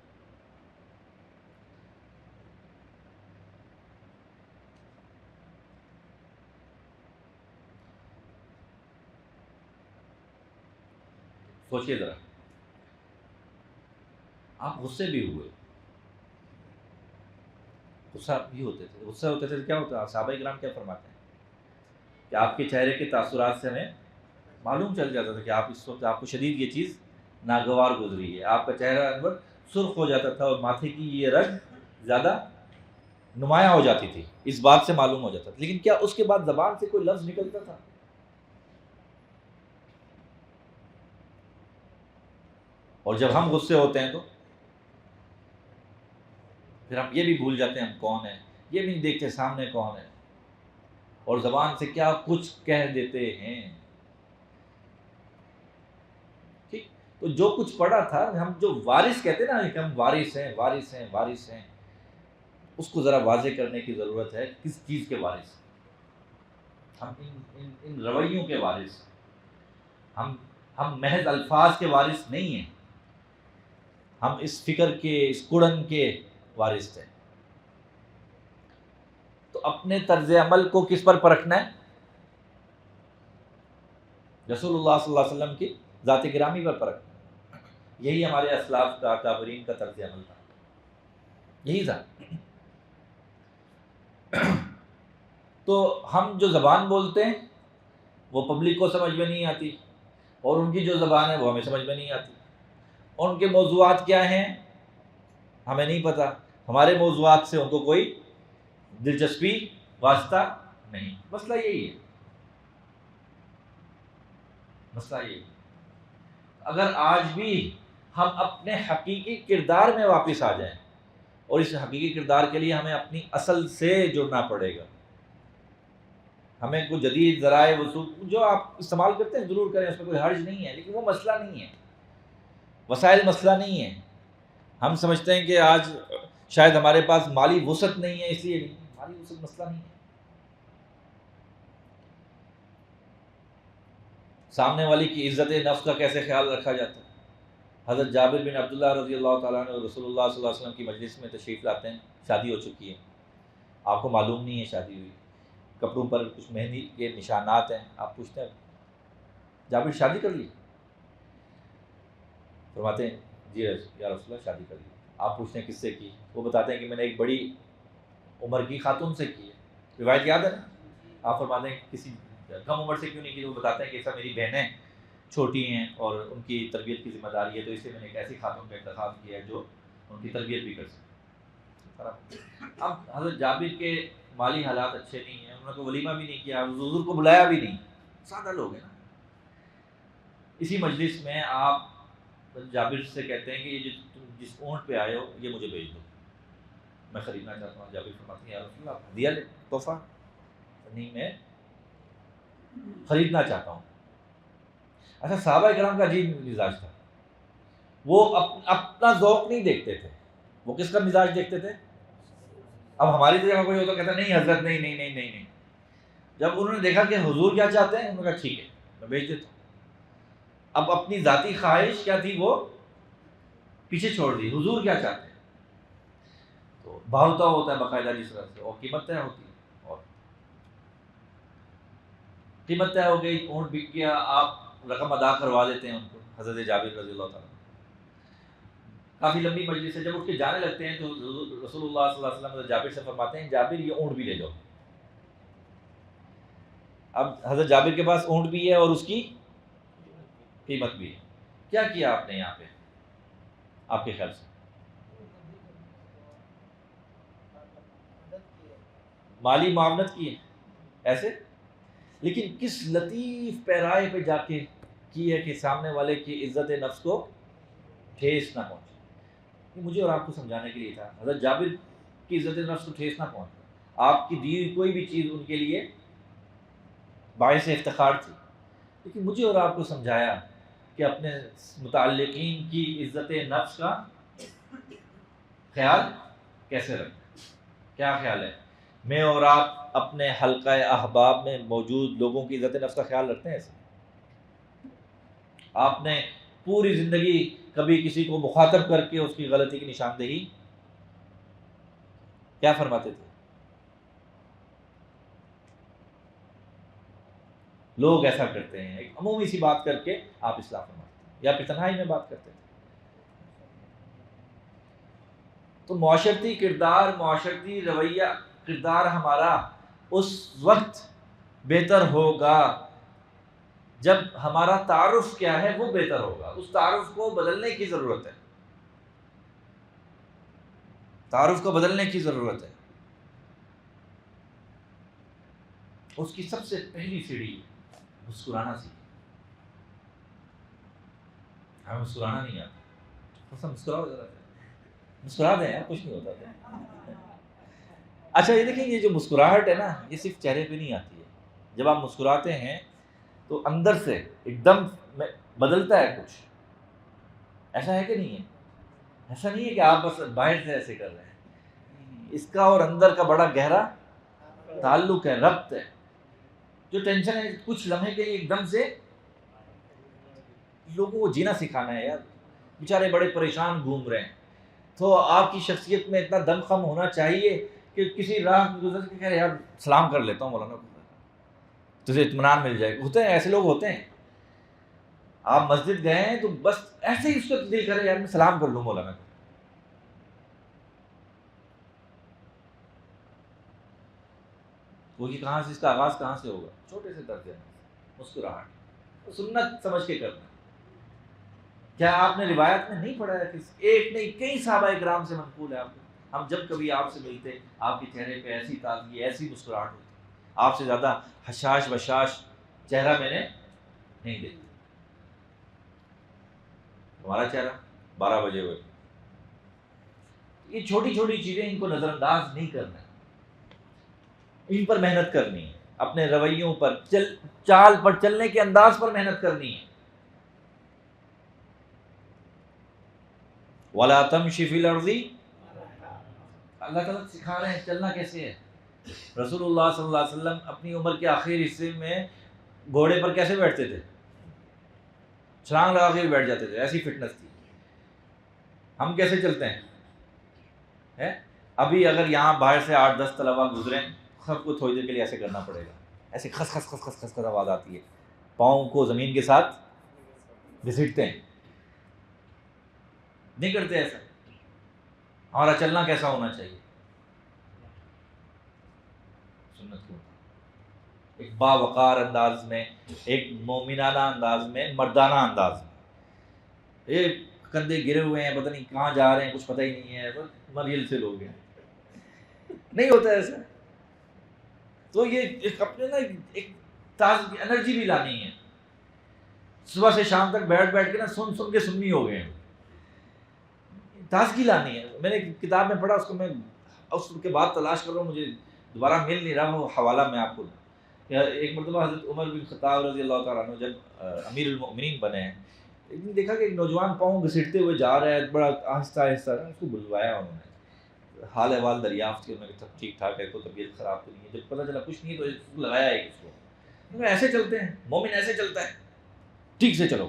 سوچئے ذرا، آپ غصے بھی ہوئے، غصہ بھی ہوتے تھے، غصہ ہوتے تھے تو کیا ہوتا ہے؟ صحابہ کرام کیا فرماتے ہیں کہ آپ کے چہرے کے تاثرات سے ہمیں معلوم چل جاتا تھا کہ آپ اس وقت آپ کو شدید یہ چیز ناگوار گزری ہے. آپ کا چہرہ انور سرخ ہو جاتا تھا اور ماتھے کی یہ رگ زیادہ نمایاں ہو جاتی تھی، اس بات سے معلوم ہو جاتا تھا. لیکن کیا اس کے بعد زبان سے کوئی لفظ نکلتا تھا؟ اور جب ہم غصے ہوتے ہیں تو پھر ہم یہ بھی بھول جاتے ہیں ہم کون ہیں، یہ بھی نہیں دیکھتے سامنے کون ہے، اور زبان سے کیا کچھ کہہ دیتے ہیں. ٹھیک، تو جو کچھ پڑھا تھا، ہم جو وارث کہتے ہیں نا کہ ہم وارث ہیں وارث ہیں وارث ہیں، اس کو ذرا واضح کرنے کی ضرورت ہے. کس چیز کے وارث؟ ہم ان رویوں کے وارث. ہم محض الفاظ کے وارث نہیں ہیں، ہم اس فکر کے، اس کڑن کے وارث تھے. تو اپنے طرز عمل کو کس پر پرکھنا ہے؟ رسول اللہ صلی اللہ علیہ وسلم کی ذات گرامی پر پرکھنا ہے. یہی ہمارے اسلاف کا، اکابرین کا طرز عمل تھا، یہی تھا. تو ہم جو زبان بولتے ہیں وہ پبلک کو سمجھ میں نہیں آتی، اور ان کی جو زبان ہے وہ ہمیں سمجھ میں نہیں آتی. اور ان کے موضوعات کیا ہیں ہمیں نہیں پتہ، ہمارے موضوعات سے ان کو کوئی دلچسپی واسطہ نہیں. مسئلہ یہی ہے، مسئلہ یہی ہے. اگر آج بھی ہم اپنے حقیقی کردار میں واپس آ جائیں، اور اس حقیقی کردار کے لیے ہمیں اپنی اصل سے جڑنا پڑے گا. ہمیں کوئی جدید ذرائع وصول جو آپ استعمال کرتے ہیں ضرور کریں، اس میں کوئی حرج نہیں ہے، لیکن وہ مسئلہ نہیں ہے. وسائل مسئلہ نہیں ہے. ہم سمجھتے ہیں کہ آج شاید ہمارے پاس مالی وسعت نہیں ہے، اس لیے نہیں. مالی وسعت مسئلہ نہیں ہے. سامنے والی کی عزت نفس کا کیسے خیال رکھا جاتا ہے؟ حضرت جابر بن عبداللہ رضی اللہ تعالیٰ عنہ رسول اللہ صلی اللہ علیہ وسلم کی مجلس میں تشریف لاتے ہیں. شادی ہو چکی ہے، آپ کو معلوم نہیں ہے شادی ہوئی، کپڑوں پر کچھ مہندی کے نشانات ہیں. آپ پوچھتے ہیں جابر شادی کر لی؟ فرماتے ہیں جی یا رسول اللہ شادی کر لی. آپ پوچھتے ہیں کس سے کی؟ وہ بتاتے ہیں کہ میں نے ایک بڑی عمر کی خاتون سے کی ہے. روایت یاد ہے نا؟ آپ فرماتے ہیں کسی کم عمر سے کیوں نہیں کی؟ وہ بتاتے ہیں کہ ایسا میری بہنیں چھوٹی ہیں اور ان کی تربیت کی ذمہ داری ہے، تو اس لیے میں نے ایک ایسی خاتون کا انتخاب کیا ہے جو ان کی تربیت بھی کر سکے. اب حضرت جابر کے مالی حالات اچھے نہیں ہیں، انہوں نے تو ولیمہ بھی نہیں کیا، حضور کو بلایا بھی نہیں. سادہ لوگ ہیں نا. اسی مجلس میں آپ جابر سے کہتے ہیں کہ یہ تم جس اونٹ پہ آئے ہو یہ مجھے بھیج دو، میں خریدنا چاہتا ہوں. جابر فرماتے ہیں یا رسول اللہ ہدیہ لے، تحفہ نہیں، میں خریدنا چاہتا ہوں. اچھا، صحابہ کرام کا عجیب مزاج تھا، وہ اپنا ذوق نہیں دیکھتے تھے، وہ کس کا مزاج دیکھتے تھے؟ اب ہماری جگہ کوئی ہوتا کہتا نہیں حضرت نہیں نہیں نہیں نہیں نہیں. جب انہوں نے دیکھا کہ حضور کیا چاہتے ہیں، انہوں نے کہا ٹھیک ہے میں بھیج دیتا ہوں. اب اپنی ذاتی خواہش کیا تھی وہ پیچھے چھوڑ دی، حضور کیا چاہتے ہیں. تو بھاؤتا ہوتا ہے باقاعدہ جس طرح سے، اور قیمت طے ہوتی ہے. اور قیمت طے ہو گئی، اونٹ بک گیا، آپ رقم ادا کروا دیتے ہیں ان کو. حضرت جابر رضی اللہ تعالیٰ کافی لمبی مجلس ہے، جب اٹھ کے جانے لگتے ہیں تو رسول اللہ صلی اللہ علیہ وسلم جابر سے فرماتے ہیں جابر یہ اونٹ بھی لے جاؤ. اب حضرت جابر کے پاس اونٹ بھی ہے اور اس کی قیمت بھی ہے. کیا کیا آپ نے یہاں پہ آپ کے خیال سے؟ مالی معاونت کی ہے ایسے، لیکن کس لطیف پیرائے پہ جا کے کی ہے کہ سامنے والے کی عزت نفس کو ٹھیس نہ پہنچے. یہ مجھے اور آپ کو سمجھانے کے لیے تھا. حضرت جابر کی عزت نفس کو ٹھیس نہ پہنچے، آپ کی دی ہوئی کوئی بھی چیز ان کے لیے باعث افتخار تھی، لیکن مجھے اور آپ کو سمجھایا کہ اپنے متعلقین کی عزت نفس کا خیال کیسے رکھیں. کیا خیال ہے؟ میں اور آپ اپنے حلقہ احباب میں موجود لوگوں کی عزت نفس کا خیال رکھتے ہیں ایسے؟ آپ نے پوری زندگی کبھی کسی کو مخاطب کر کے اس کی غلطی کی نشاندہی کیا فرماتے تھے؟ لوگ ایسا کرتے ہیں، ایک عمومی سی بات کر کے آپ اصلاح فرماتے ہیں یا پھر تنہائی میں بات کرتے تھے. تو معاشرتی کردار، معاشرتی رویہ کردار ہمارا اس وقت بہتر ہوگا جب ہمارا تعارف کیا ہے وہ بہتر ہوگا. اس تعارف کو بدلنے کی ضرورت ہے، تعارف کو بدلنے کی ضرورت ہے. اس کی سب سے پہلی سیڑھی مسکرانا سیکھیں. ہمیں مسکرانا نہیں آتا، مسکراؤ ذرا، مسکرا دیں یار، کچھ نہیں ہوتا تھا. اچھا یہ دیکھیں، یہ جو مسکراہٹ ہے نا یہ صرف چہرے پہ نہیں آتی ہے. جب آپ مسکراتے ہیں تو اندر سے ایک دم بدلتا ہے کچھ. ایسا ہے کہ نہیں ہے؟ ایسا نہیں ہے کہ آپ بس باہر سے ایسے کر رہے ہیں، اس کا اور اندر کا بڑا گہرا تعلق ہے، ربط ہے. جو ٹینشن ہے کچھ لمحے کے لیے ایک دم سے لوگوں کو جینا سکھانا ہے. یار بیچارے بڑے پریشان گھوم رہے ہیں، تو آپ کی شخصیت میں اتنا دم خم ہونا چاہیے کہ کسی راہ گزر کے کہہ یار سلام کر لیتا ہوں مولانا کو، تجھے اطمینان مل جائے گا. ہوتے ہیں ایسے لوگ ہوتے ہیں. آپ مسجد گئے ہیں تو بس ایسے ہی اس کو دل کرے یار میں سلام کر لوں مولانا کو. وہ کہاں سے اس کا آغاز کہاں سے ہوگا؟ چھوٹے سے درجے میں مسکراہٹ، سنت سمجھ کے کرنا. کیا آپ نے روایت میں نہیں پڑھا ہے کہ ایک نہیں کئی صحابہ کرام سے منقول ہے آپ کو، ہم جب کبھی آپ سے ملتے آپ کے چہرے پہ ایسی تازگی، ایسی مسکراہٹ ہوتی، آپ سے زیادہ حشاش بشاش چہرہ میں نے نہیں دیکھا. ہمارا چہرہ 12 بجے ہوئے. یہ چھوٹی چھوٹی چیزیں ان کو نظر انداز نہیں کرنا، ان پر محنت کرنی ہے. اپنے رویوں پر، چال پر، چلنے کے انداز پر محنت کرنی ہے. وَلَا تَمْشِ فِي الْأَرْضِ، اللہ تعالیٰ سکھا رہے ہیں چلنا کیسے ہے. رسول اللہ صلی اللہ علیہ وسلم اپنی عمر کے آخری حصے میں گھوڑے پر کیسے بیٹھتے تھے؟ چھلانگ لگا کے بیٹھ جاتے تھے، ایسی فٹنس تھی. ہم کیسے چلتے ہیں؟ ابھی اگر یہاں باہر سے 8-10 طلبا گزریں، سب کو تھوڑی دیر کے لیے ایسے کرنا پڑے گا. ایسے خس خس خس خس خس خس آواز آتی ہے، پاؤں کو زمین کے ساتھ گھسیٹتے ہیں. نہیں کرتے ایسا؟ ہمارا چلنا کیسا ہونا چاہیے؟ سنت کو ایک باوقار انداز میں، ایک مومنانہ انداز میں، مردانہ انداز میں. ایک کندھے گرے ہوئے ہیں، پتہ نہیں کہاں جا رہے ہیں، کچھ پتہ ہی نہیں ہے، مریل سے لوگ ہیں. نہیں ہوتا ایسا. تو یہ ایک اپنے نا ایک تازگی انرجی بھی لانی ہے. صبح سے شام تک بیٹھ کے نا سن کے سنی ہو گئے ہیں، تازگی لانی ہے. میں نے کتاب میں پڑھا، اس کو میں اس کے بعد تلاش کر رہا ہوں، مجھے دوبارہ مل نہیں رہا وہ حوالہ. میں آپ کو ایک مرتبہ حضرت عمر بن خطاب رضی اللہ تعالیٰ عنہ جب امیر المؤمنین بنے ہیں، ایک دن دیکھا کہ ایک نوجوان پاؤں گھسیٹتے ہوئے جا رہا ہے، بڑا آہستہ آہستہ. اس کو بلوایا انہوں نے، حال احوال دریافت کیا، انہوں نے سب ٹھیک ٹھاک ہے، کوئی طبیعت خراب تو نہیں ہے. جب پتہ چلا کچھ نہیں ہے تو اس کو لگایا ہے اس کو. ایسے چلتے ہیں، مومن ایسے چلتا ہے، ٹھیک سے چلو.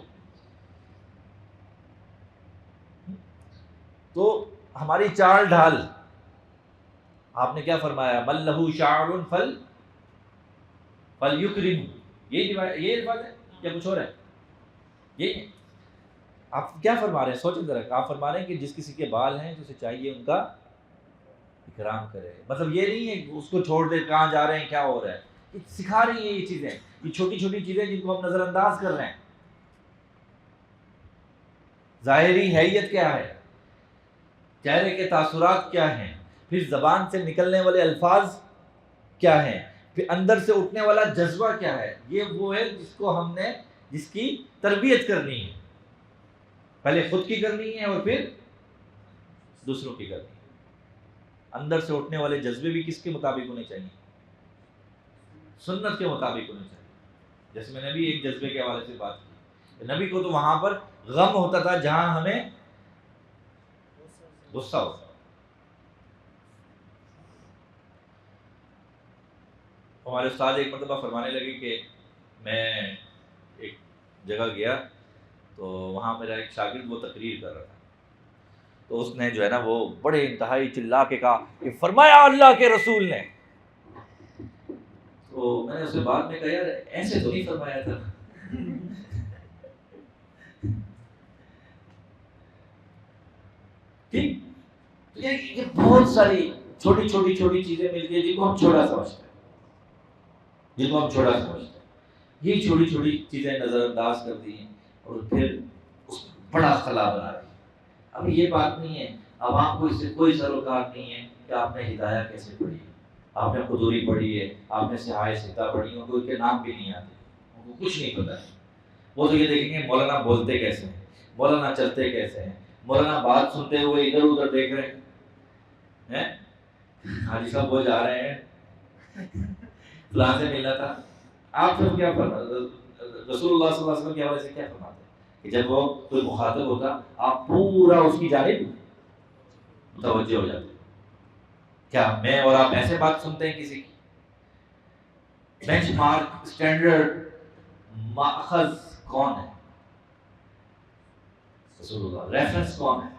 تو ہماری چال ڈھال، آپ نے کیا فرمایا؟ من لہ شعر فلیکرم، یہ الفاظ ہے یا کچھ اور ہے؟ یہ آپ کیا فرما رہے ہیں؟ سوچیں ذرا. آپ فرما رہے ہیں کہ جس کسی کے بال ہیں تو اسے چاہیے ان کا اکرام کرے. مطلب یہ نہیں ہے کہ اس کو چھوڑ دے کہاں جا رہے ہیں کیا ہو رہا ہے. یہ سکھا رہی ہیں یہ چیزیں، یہ چھوٹی چھوٹی چیزیں جن کو ہم نظر انداز کر رہے ہیں. ظاہری حیت کیا ہے، چہرے کے تاثرات کیا ہیں، پھر زبان سے نکلنے والے الفاظ کیا ہیں، پھر اندر سے اٹھنے والا جذبہ کیا ہے. یہ وہ ہے جس کو ہم نے جس کی تربیت کرنی ہے. پہلے خود کی کرنی ہے اور پھر دوسروں کی کرنی ہے. اندر سے اٹھنے والے جذبے بھی کس کے مطابق ہونے چاہیے؟ سنت کے مطابق ہونے چاہیے. جیسے میں نے بھی ایک جذبے کے حوالے سے بات کی، نبی کو تو وہاں پر غم ہوتا تھا جہاں ہمیں غصہ ہوتا. ہمارے استاد ایک مرتبہ فرمانے لگے کہ میں ایک جگہ گیا تو وہاں میرا ایک شاگرد وہ تقریر کر رہا تھا، تو اس نے جو ہے نا وہ بڑے انتہائی چلا کے کہا کہ فرمایا اللہ کے رسول نے. تو میں نے اسے بعد میں کہا یار ایسے تو نہیں فرمایا تھا. ٹھیک، یہ بہت ساری چھوٹی چھوٹی چھوٹی چیزیں ملتی ہیں جن کو ہم چھوٹا سمجھتے ہیں، یہ چھوٹی چھوٹی چیزیں نظر انداز کر دی ہیں اور پھر اس میں بڑا خلا بنا دی. اب یہ بات نہیں ہے، عوام کو اس سے کوئی سروکار نہیں ہے کہ آپ نے ہدایہ کیسے پڑھی ہے، آپ نے قدوری پڑھی ہے، آپ نے صحائح ستہ پڑھی، ان کو ان کے نام بھی نہیں آتے، ان کو کچھ نہیں پتہ ہے. وہ تو یہ دیکھیں گے مولانا بولتے کیسے ہیں، مولانا چلتے کیسے ہیں، مولانا بات سنتے ہوئے ادھر ادھر دیکھ رہے ہیں، حاجی صاحب وہ جا رہے ہیں فلاں سے ملنا تھا. آپ سب کیا فرماتے رسول اللہ صلی اللہ علیہ وسلم کے حوالے سے کیا فرماتے ہیں کہ جب وہ کوئی مخاطب ہوتا آپ پورا اس کی جانب متوجہ ہو جاتے. کیا میں اور آپ ایسے بات سنتے ہیں کسی کی؟ بینچ مارک اسٹینڈرڈ ماخذ کون ہے؟ رسول اللہ. ریفرنس کون ہے؟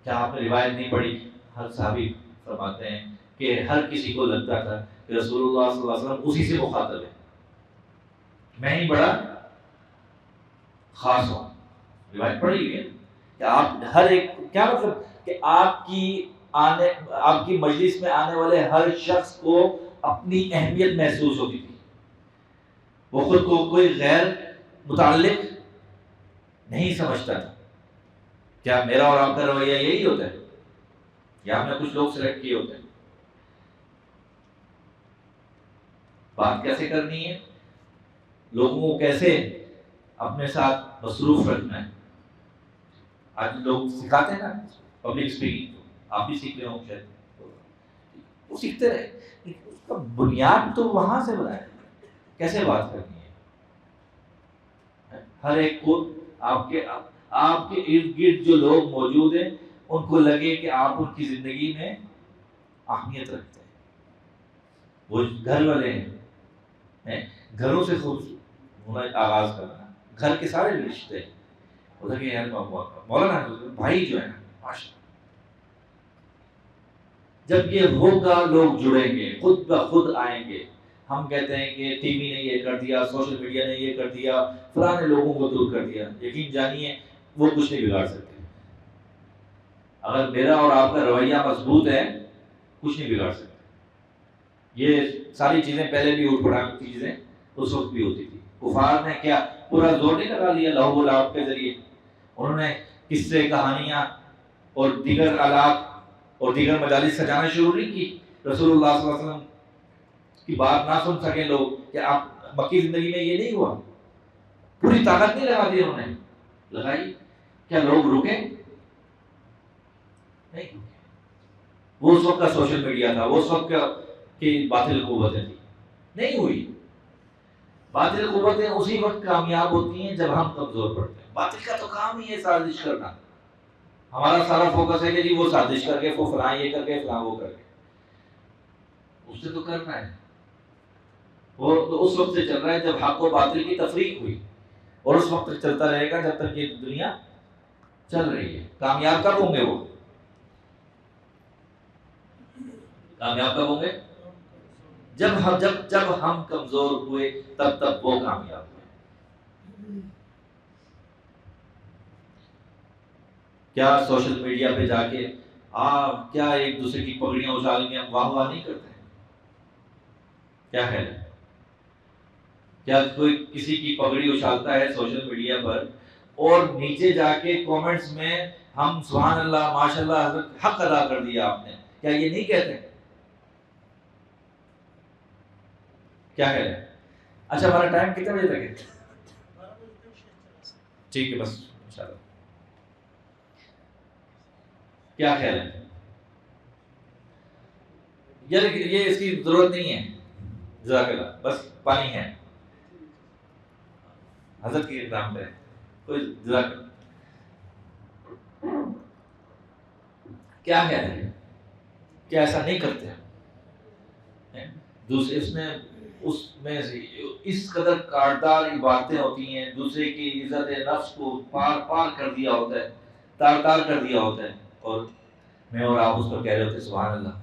کیا آپ نے روایت نہیں پڑھی؟ ہر صحابی فرماتے ہیں کہ ہر کسی کو لگتا تھا کہ رسول اللہ صلی اللہ علیہ وسلم اسی سے مخاطب ہے، میں ہی بڑا خاص ہوں. روایت پڑھی ہے کہ آپ ہر ایک، کیا مطلب کہ آپ کی مجلس میں آنے والے ہر شخص کو اپنی اہمیت محسوس ہوتی تھی. وہ خود کو کوئی غیر متعلق نہیں سمجھتا تھا. کیا میرا اور آپ کا رویہ یہی ہوتا ہے یا ہم نے کچھ لوگ سلیکٹ کیے ہوتے ہیں؟ بات کیسے کرنی ہے، لوگوں کو کیسے اپنے ساتھ مصروف رکھنا ہے. آج لوگ سکھاتے ہیں نا پبلک اسپیکنگ، آپ بھی سیکھ رہے ہوں شاید، وہ سیکھتے رہے، اس کا بنیاد تو وہاں سے بنایا کیسے بات کرنی ہے. ہر ایک کو آپ کے ارد گرد جو لوگ موجود ہیں ان کو لگے کہ آپ ان کی زندگی میں اہمیت رکھتے ہیں. وہ گھر والے ہیں، گھروں سے خود آغاز کرنا، گھر کے سارے رشتے مولانا بھائی جو ہے نا ماشاءاللہ. جب یہ ہوگا لوگ جڑیں گے، خود بخود آئیں گے. ہم کہتے ہیں کہ ٹی وی نے یہ کر دیا، سوشل میڈیا نے یہ کر دیا، فلاں نے لوگوں کو دور کر دیا. یقین جانیے وہ کچھ نہیں بگاڑ سکتے. اگر میرا اور آپ کا رویہ مضبوط ہے کچھ نہیں بگاڑ سکتے. یہ ساری چیزیں پہلے بھی اٹھ پڑا کی چیزیں اس وقت بھی ہوتی تھی. کفار نے کیا پورا زور نہیں لگا لیا لہو و لعب کے ذریعے؟ انہوں نے قصے، کہانیاں اور دیگر آلات اور دیگر مجالس سجانا شروع نہیں کی. رسول اللہ صلی اللہ علیہ وسلم کی بات نہ سن سکے لوگ، کہ آپ مکی زندگی میں یہ نہیں ہوا. پوری طاقت نہیں لگا دی انہوں نے، لگائی. کیا لوگ رکے؟ نہیں. وہ اس وقت کا سوشل میڈیا تھا، وہ اس وقت کی باطل قوتیں تھی، نہیں ہوئی. باطل قوتیں اسی وقت کامیاب ہوتی ہیں جب ہم کمزور پڑتے ہیں. باطل کا تو کام ہی ہے سازش کرنا. ہمارا سارا فوکس ہے کہ جی وہ سازش کر کے، وہ فلاں یہ کر کے، فلاں وہ کر کے. اس سے تو کرنا ہے. وہ تو اس وقت سے چل رہا ہے جب حق و باطل کی تفریق ہوئی، اور اس وقت تک چلتا رہے گا جب تک یہ دنیا چل رہی ہے. کامیاب کب ہوں گے وہ؟ کامیاب کب ہوں گے؟ جب ہم کمزور ہوئے تب وہ کامیاب ہوئے. کیا سوشل میڈیا پہ جا کے آپ کیا ایک دوسرے کی پگڑیاں اچھال کے ہم واہ واہ نہیں کرتے ہیں؟ کیا خیال ہے؟ کیا کوئی کسی کی پگڑی اچھالتا ہے سوشل میڈیا پر اور نیچے جا کے کامنٹس میں ہم سبحان اللہ ماشاء اللہ حضرت حق ادا کر دیا آپ نے، کیا یہ نہیں کہتے؟ کیا خیال ہے؟ اچھا ہمارا ٹائم کتنے بجے تک ہے؟ ٹھیک ہے بس انشاءاللہ. کیا خیال ہے یار یہ اس کی ضرورت نہیں ہے. جزاک اللہ. بس پانی ہے حضرت کی اکرام کریں کوئی. جزاک اللہ. کیا خیال ہے کیا ایسا نہیں کرتے ہیں؟ دوسرے اس میں اس قدر کاردار باتیں ہوتی ہیں، دوسرے کی عزت نفس کو پار کر دیا ہوتا ہے، تار کر دیا ہوتا ہے، اور میں اور آپ اس پر کہہ رہے ہوتے سبحان اللہ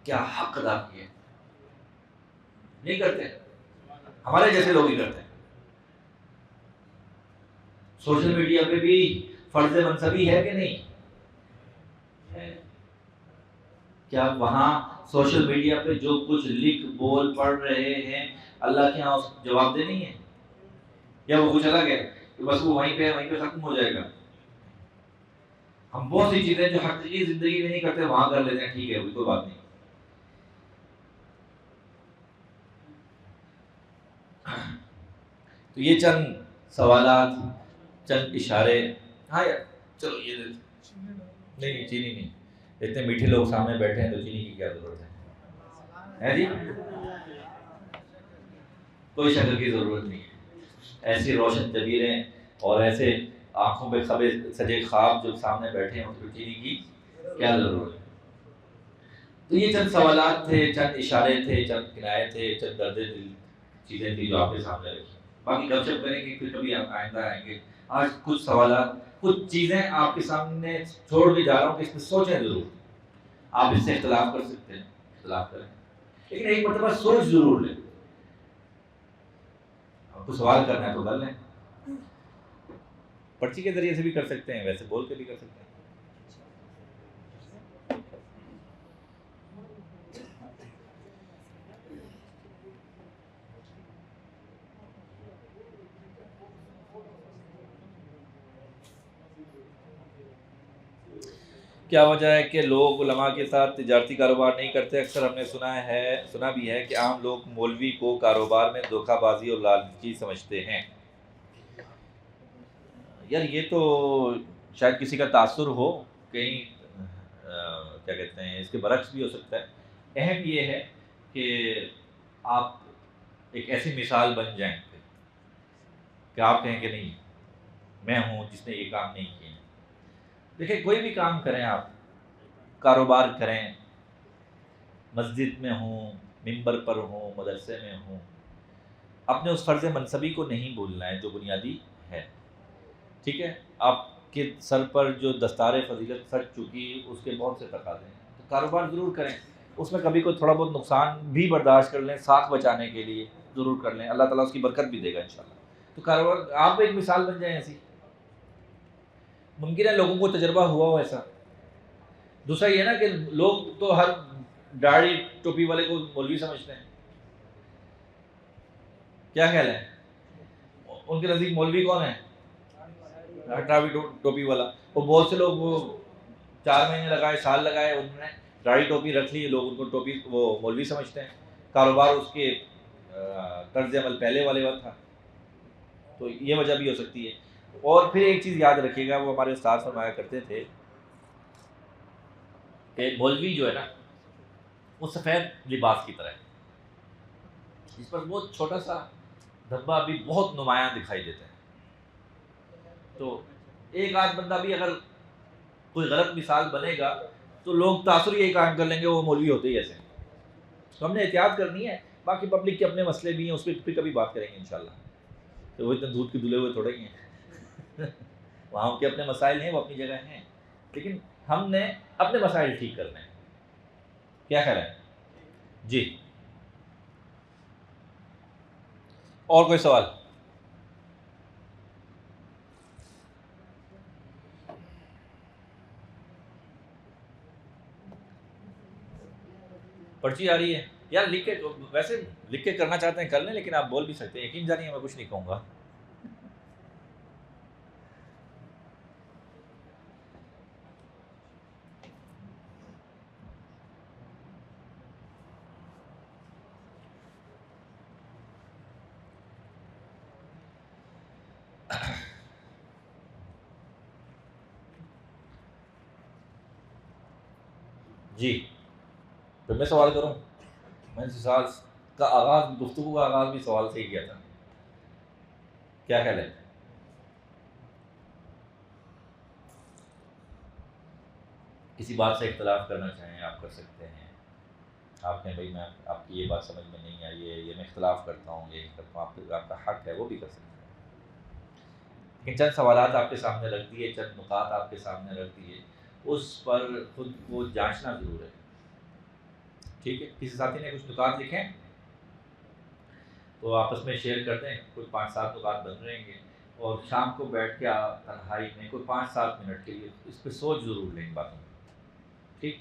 کیا حق ادا کیا. نہیں کرتے، ہمارے جیسے لوگ ہی کرتے ہیں. سوشل میڈیا پہ بھی فرض منصبی ہے کہ نہیں ہے؟ کیا وہاں سوشل میڈیا پہ جو کچھ لکھ بول پڑھ رہے ہیں اللہ کے یہاں جواب دہ نہیں ہے؟ یا وہ کچھ الگ ہے کہ بس وہ وہیں پہ ختم ہو جائے گا؟ ہم بہت سی چیزیں جو حقیقی زندگی میں نہیں کرتے وہاں کر لیتے ہیں، ٹھیک ہے کوئی بات نہیں. تو یہ چند سوالات، چند اشارے. ہاں یار چلو یہ نہیں چینی نہیں، اتنے میٹھے لوگ سامنے بیٹھے ہیں تو چینی کی کیا ضرورت ہے جی؟ کوئی شکر کی ضرورت نہیں ہے. ایسی روشن جبیریں اور ایسے آنکھوں پہ خبے سجے خواب جو سامنے بیٹھے ہیں ان کو چینی کی کیا ضرورت ہے؟ تو یہ چند سوالات تھے، چند اشارے تھے، چند کنایے تھے، چند درد دل چیزیں تھی جو آپ کے سامنے رکھی. باقی گپ شپ کریں گے پھر کبھی آئندہ آئیں گے. آج کچھ سوالات، کچھ چیزیں آپ کے سامنے چھوڑ کے جا رہا ہوں کہ اس میں سوچیں ضرور. آپ اس سے اختلاف کر سکتے ہیں، اختلاف کریں، لیکن ایک مرتبہ سوچ ضرور لیں. آپ کو سوال کرنا ہے تو کر لیں، پرچی کے ذریعے سے بھی کر سکتے ہیں، ویسے بول کے بھی کر سکتے ہیں. کیا وجہ ہے کہ لوگ علماء کے ساتھ تجارتی کاروبار نہیں کرتے؟ اکثر ہم نے سنا بھی ہے کہ عام لوگ مولوی کو کاروبار میں دھوکہ بازی اور لالچی سمجھتے ہیں. یار یہ تو شاید کسی کا تاثر ہو، کہیں کیا کہتے ہیں اس کے برعکس بھی ہو سکتا ہے. اہم یہ ہے کہ آپ ایک ایسی مثال بن جائیں کہ آپ کہیں کہ نہیں میں ہوں جس نے یہ کام نہیں کیا. دیکھیں کوئی بھی کام کریں، آپ کاروبار کریں، مسجد میں ہوں، منبر پر ہوں، مدرسے میں ہوں، اپنے اس فرض منصبی کو نہیں بھولنا ہے جو بنیادی ہے. ٹھیک ہے، آپ کے سر پر جو دستار فضیلت سج چکی اس کے بہت سے تقاضے ہیں. تو کاروبار ضرور کریں، اس میں کبھی کوئی تھوڑا بہت نقصان بھی برداشت کر لیں، ساکھ بچانے کے لیے ضرور کر لیں، اللہ تعالیٰ اس کی برکت بھی دے گا انشاءاللہ. تو کاروبار آپ ایک مثال بن جائیں ایسی. ممکن ہے لوگوں کو تجربہ ہوا ہو ایسا. دوسرا یہ ہے نا کہ لوگ تو ہر داڑھی ٹوپی والے کو مولوی سمجھتے ہیں. کیا خیال ہے ان کے نزدیک مولوی کون ہے؟ داڑھی ٹوپی والا. اور بہت سے لوگ وہ 4 مہینے لگائے، سال لگائے، انہوں نے داڑھی ٹوپی رکھ لی، لوگ ان کو ٹوپی وہ مولوی سمجھتے ہیں. کاروبار اس کے طرز عمل پہلے والے وقت تھا. تو یہ وجہ بھی ہو سکتی ہے. اور پھر ایک چیز یاد رکھیے گا، وہ ہمارے استاد فرمایا کرتے تھے کہ مولوی جو ہے نا وہ سفید لباس کی طرح ہے، جس پر بہت چھوٹا سا دھبا بھی بہت نمایاں دکھائی دیتا ہے. تو ایک آدھ بندہ بھی اگر کوئی غلط مثال بنے گا تو لوگ تاثر یہی قائم کر لیں گے وہ مولوی ہوتے ہی ایسے. تو ہم نے احتیاط کرنی ہے. باقی پبلک کے اپنے مسئلے بھی ہیں، اس پہ کبھی بات کریں گے انشاءاللہ. تو وہ اتنے دودھ کے دھلے ہوئے تھوڑے ہی ہیں وہاں کے اپنے مسائل ہیں، وہ اپنی جگہ ہیں، لیکن ہم نے اپنے مسائل ٹھیک کرنے ہیں. کیا خیال ہے جی؟ اور کوئی سوال؟ پرچی آ رہی ہے یار، لکھ کے ویسے لکھ کے کرنا چاہتے ہیں کر لیں، لیکن آپ بول بھی سکتے ہیں، یقین جانیے میں کچھ نہیں کہوں گا. جی تو میں سوال کروں. میں نے سوال کا آغاز، گفتگو کا آغاز بھی سوال سے ہی کیا تھا. کیا خیال ہے؟ کسی بات سے اختلاف کرنا چاہیں آپ کر سکتے ہیں. آپ کہیں بھائی میں آپ کی یہ بات سمجھ میں نہیں آئی ہے، یہ میں اختلاف کرتا ہوں، یہ کرتا ہوں، آپ کا حق ہے، وہ بھی کر سکتے ہیں. لیکن چند سوالات آپ کے سامنے رکھ دیے، چند نکات آپ کے سامنے رکھ دیے، اس پر خود کو جانچنا ضرور ہے. ٹھیک ہے، کسی ساتھی نے کچھ نکات لکھے ہیں تو آپس میں شیئر کر دیں. کوئی 5-7 نکات بن رہیں گے، اور شام کو بیٹھ کے تنہائی میں کوئی 5-7 منٹ کے لیے اس پہ سوچ ضرور لیں باتوں میں. ٹھیک،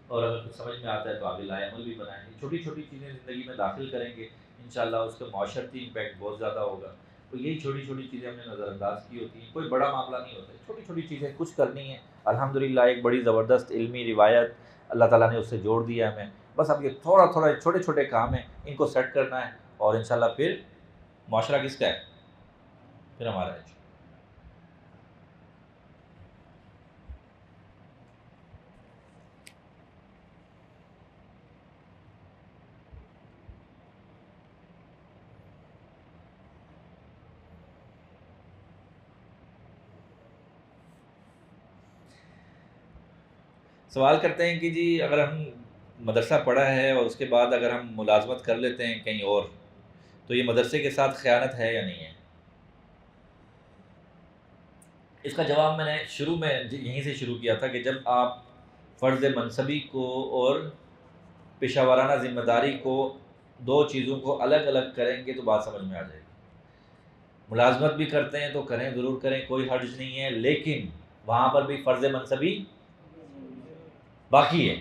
اور اگر کچھ سمجھ میں آتا ہے تو آگے لائے عمل بھی بنائیں گے. چھوٹی چھوٹی چیزیں زندگی میں داخل کریں گے، انشاءاللہ اس کا معاشرتی امپیکٹ بہت زیادہ ہوگا. تو یہی چھوٹی چھوٹی چیزیں ہم نے نظر انداز کی ہوتی ہیں. کوئی بڑا معاملہ نہیں ہوتا ہے، چھوٹی چھوٹی چیزیں کچھ کرنی ہیں. الحمدللہ ایک بڑی زبردست علمی روایت اللہ تعالیٰ نے اس سے جوڑ دیا ہمیں. بس اب یہ تھوڑا تھوڑا چھوٹے چھوٹے کام ہیں، ان کو سیٹ کرنا ہے، اور انشاءاللہ پھر معاشرہ کس کا ہے؟ پھر ہمارا ہے. سوال کرتے ہیں کہ جی اگر ہم مدرسہ پڑھا ہے اور اس کے بعد اگر ہم ملازمت کر لیتے ہیں کہیں اور، تو یہ مدرسے کے ساتھ خیانت ہے یا نہیں ہے؟ اس کا جواب میں نے شروع میں یہیں سے شروع کیا تھا کہ جب آپ فرض منصبی کو اور پیشہ ورانہ ذمہ داری کو، دو چیزوں کو الگ الگ کریں گے تو بات سمجھ میں آ جائے گی. ملازمت بھی کرتے ہیں تو کریں، ضرور کریں، کوئی حرج نہیں ہے، لیکن وہاں پر بھی فرض منصبی باقی ہے.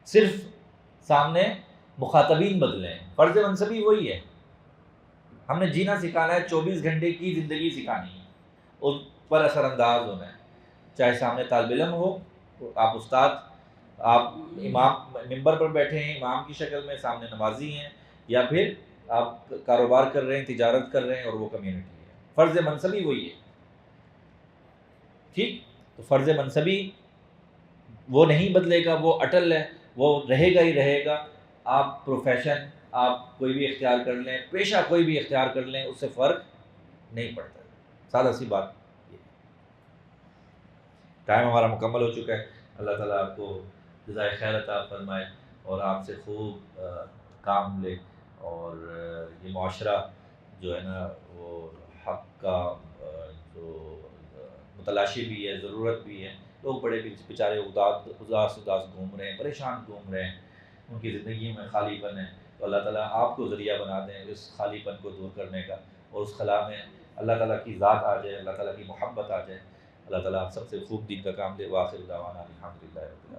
صرف سامنے مخاطبین بدلے ہیں، فرض منصبی وہی ہے. ہم نے جینا سکھانا ہے، 24 گھنٹے کی زندگی سکھانی ہے، اس پر اثر انداز ہونا ہے. چاہے سامنے طالب علم ہو، آپ استاد، آپ امام ممبر پر بیٹھے ہیں امام کی شکل میں، سامنے نمازی ہیں، یا پھر آپ کاروبار کر رہے ہیں، تجارت کر رہے ہیں، اور وہ کمیونٹی ہے. فرض منصبی وہی ہے. ٹھیک، تو فرض منصبی وہ نہیں بدلے گا، وہ اٹل ہے، وہ رہے گا ہی رہے گا. آپ پروفیشن آپ کوئی بھی اختیار کر لیں، پیشہ کوئی بھی اختیار کر لیں، اس سے فرق نہیں پڑتا. سادہ سی بات یہ. ٹائم ہمارا مکمل ہو چکا ہے. اللہ تعالیٰ آپ کو جزائے خیر عطا فرمائے، اور آپ سے خوب کام لے، اور یہ معاشرہ جو ہے نا وہ حق کا جو متلاشی بھی ہے، ضرورت بھی ہے. لوگ بڑے بیچارے اداس گھوم رہے ہیں، پریشان گھوم رہے ہیں، ان کی زندگی میں خالی پن ہے. تو اللہ تعالیٰ آپ کو ذریعہ بنا دیں اس خالی پن کو دور کرنے کا، اور اس خلا میں اللہ تعالیٰ کی ذات آ جائے، اللہ تعالیٰ کی محبت آ جائے. اللہ تعالیٰ آپ سب سے خوب دین کا کام دے. وآخر دعوانا الحمدللہ رب العالمین.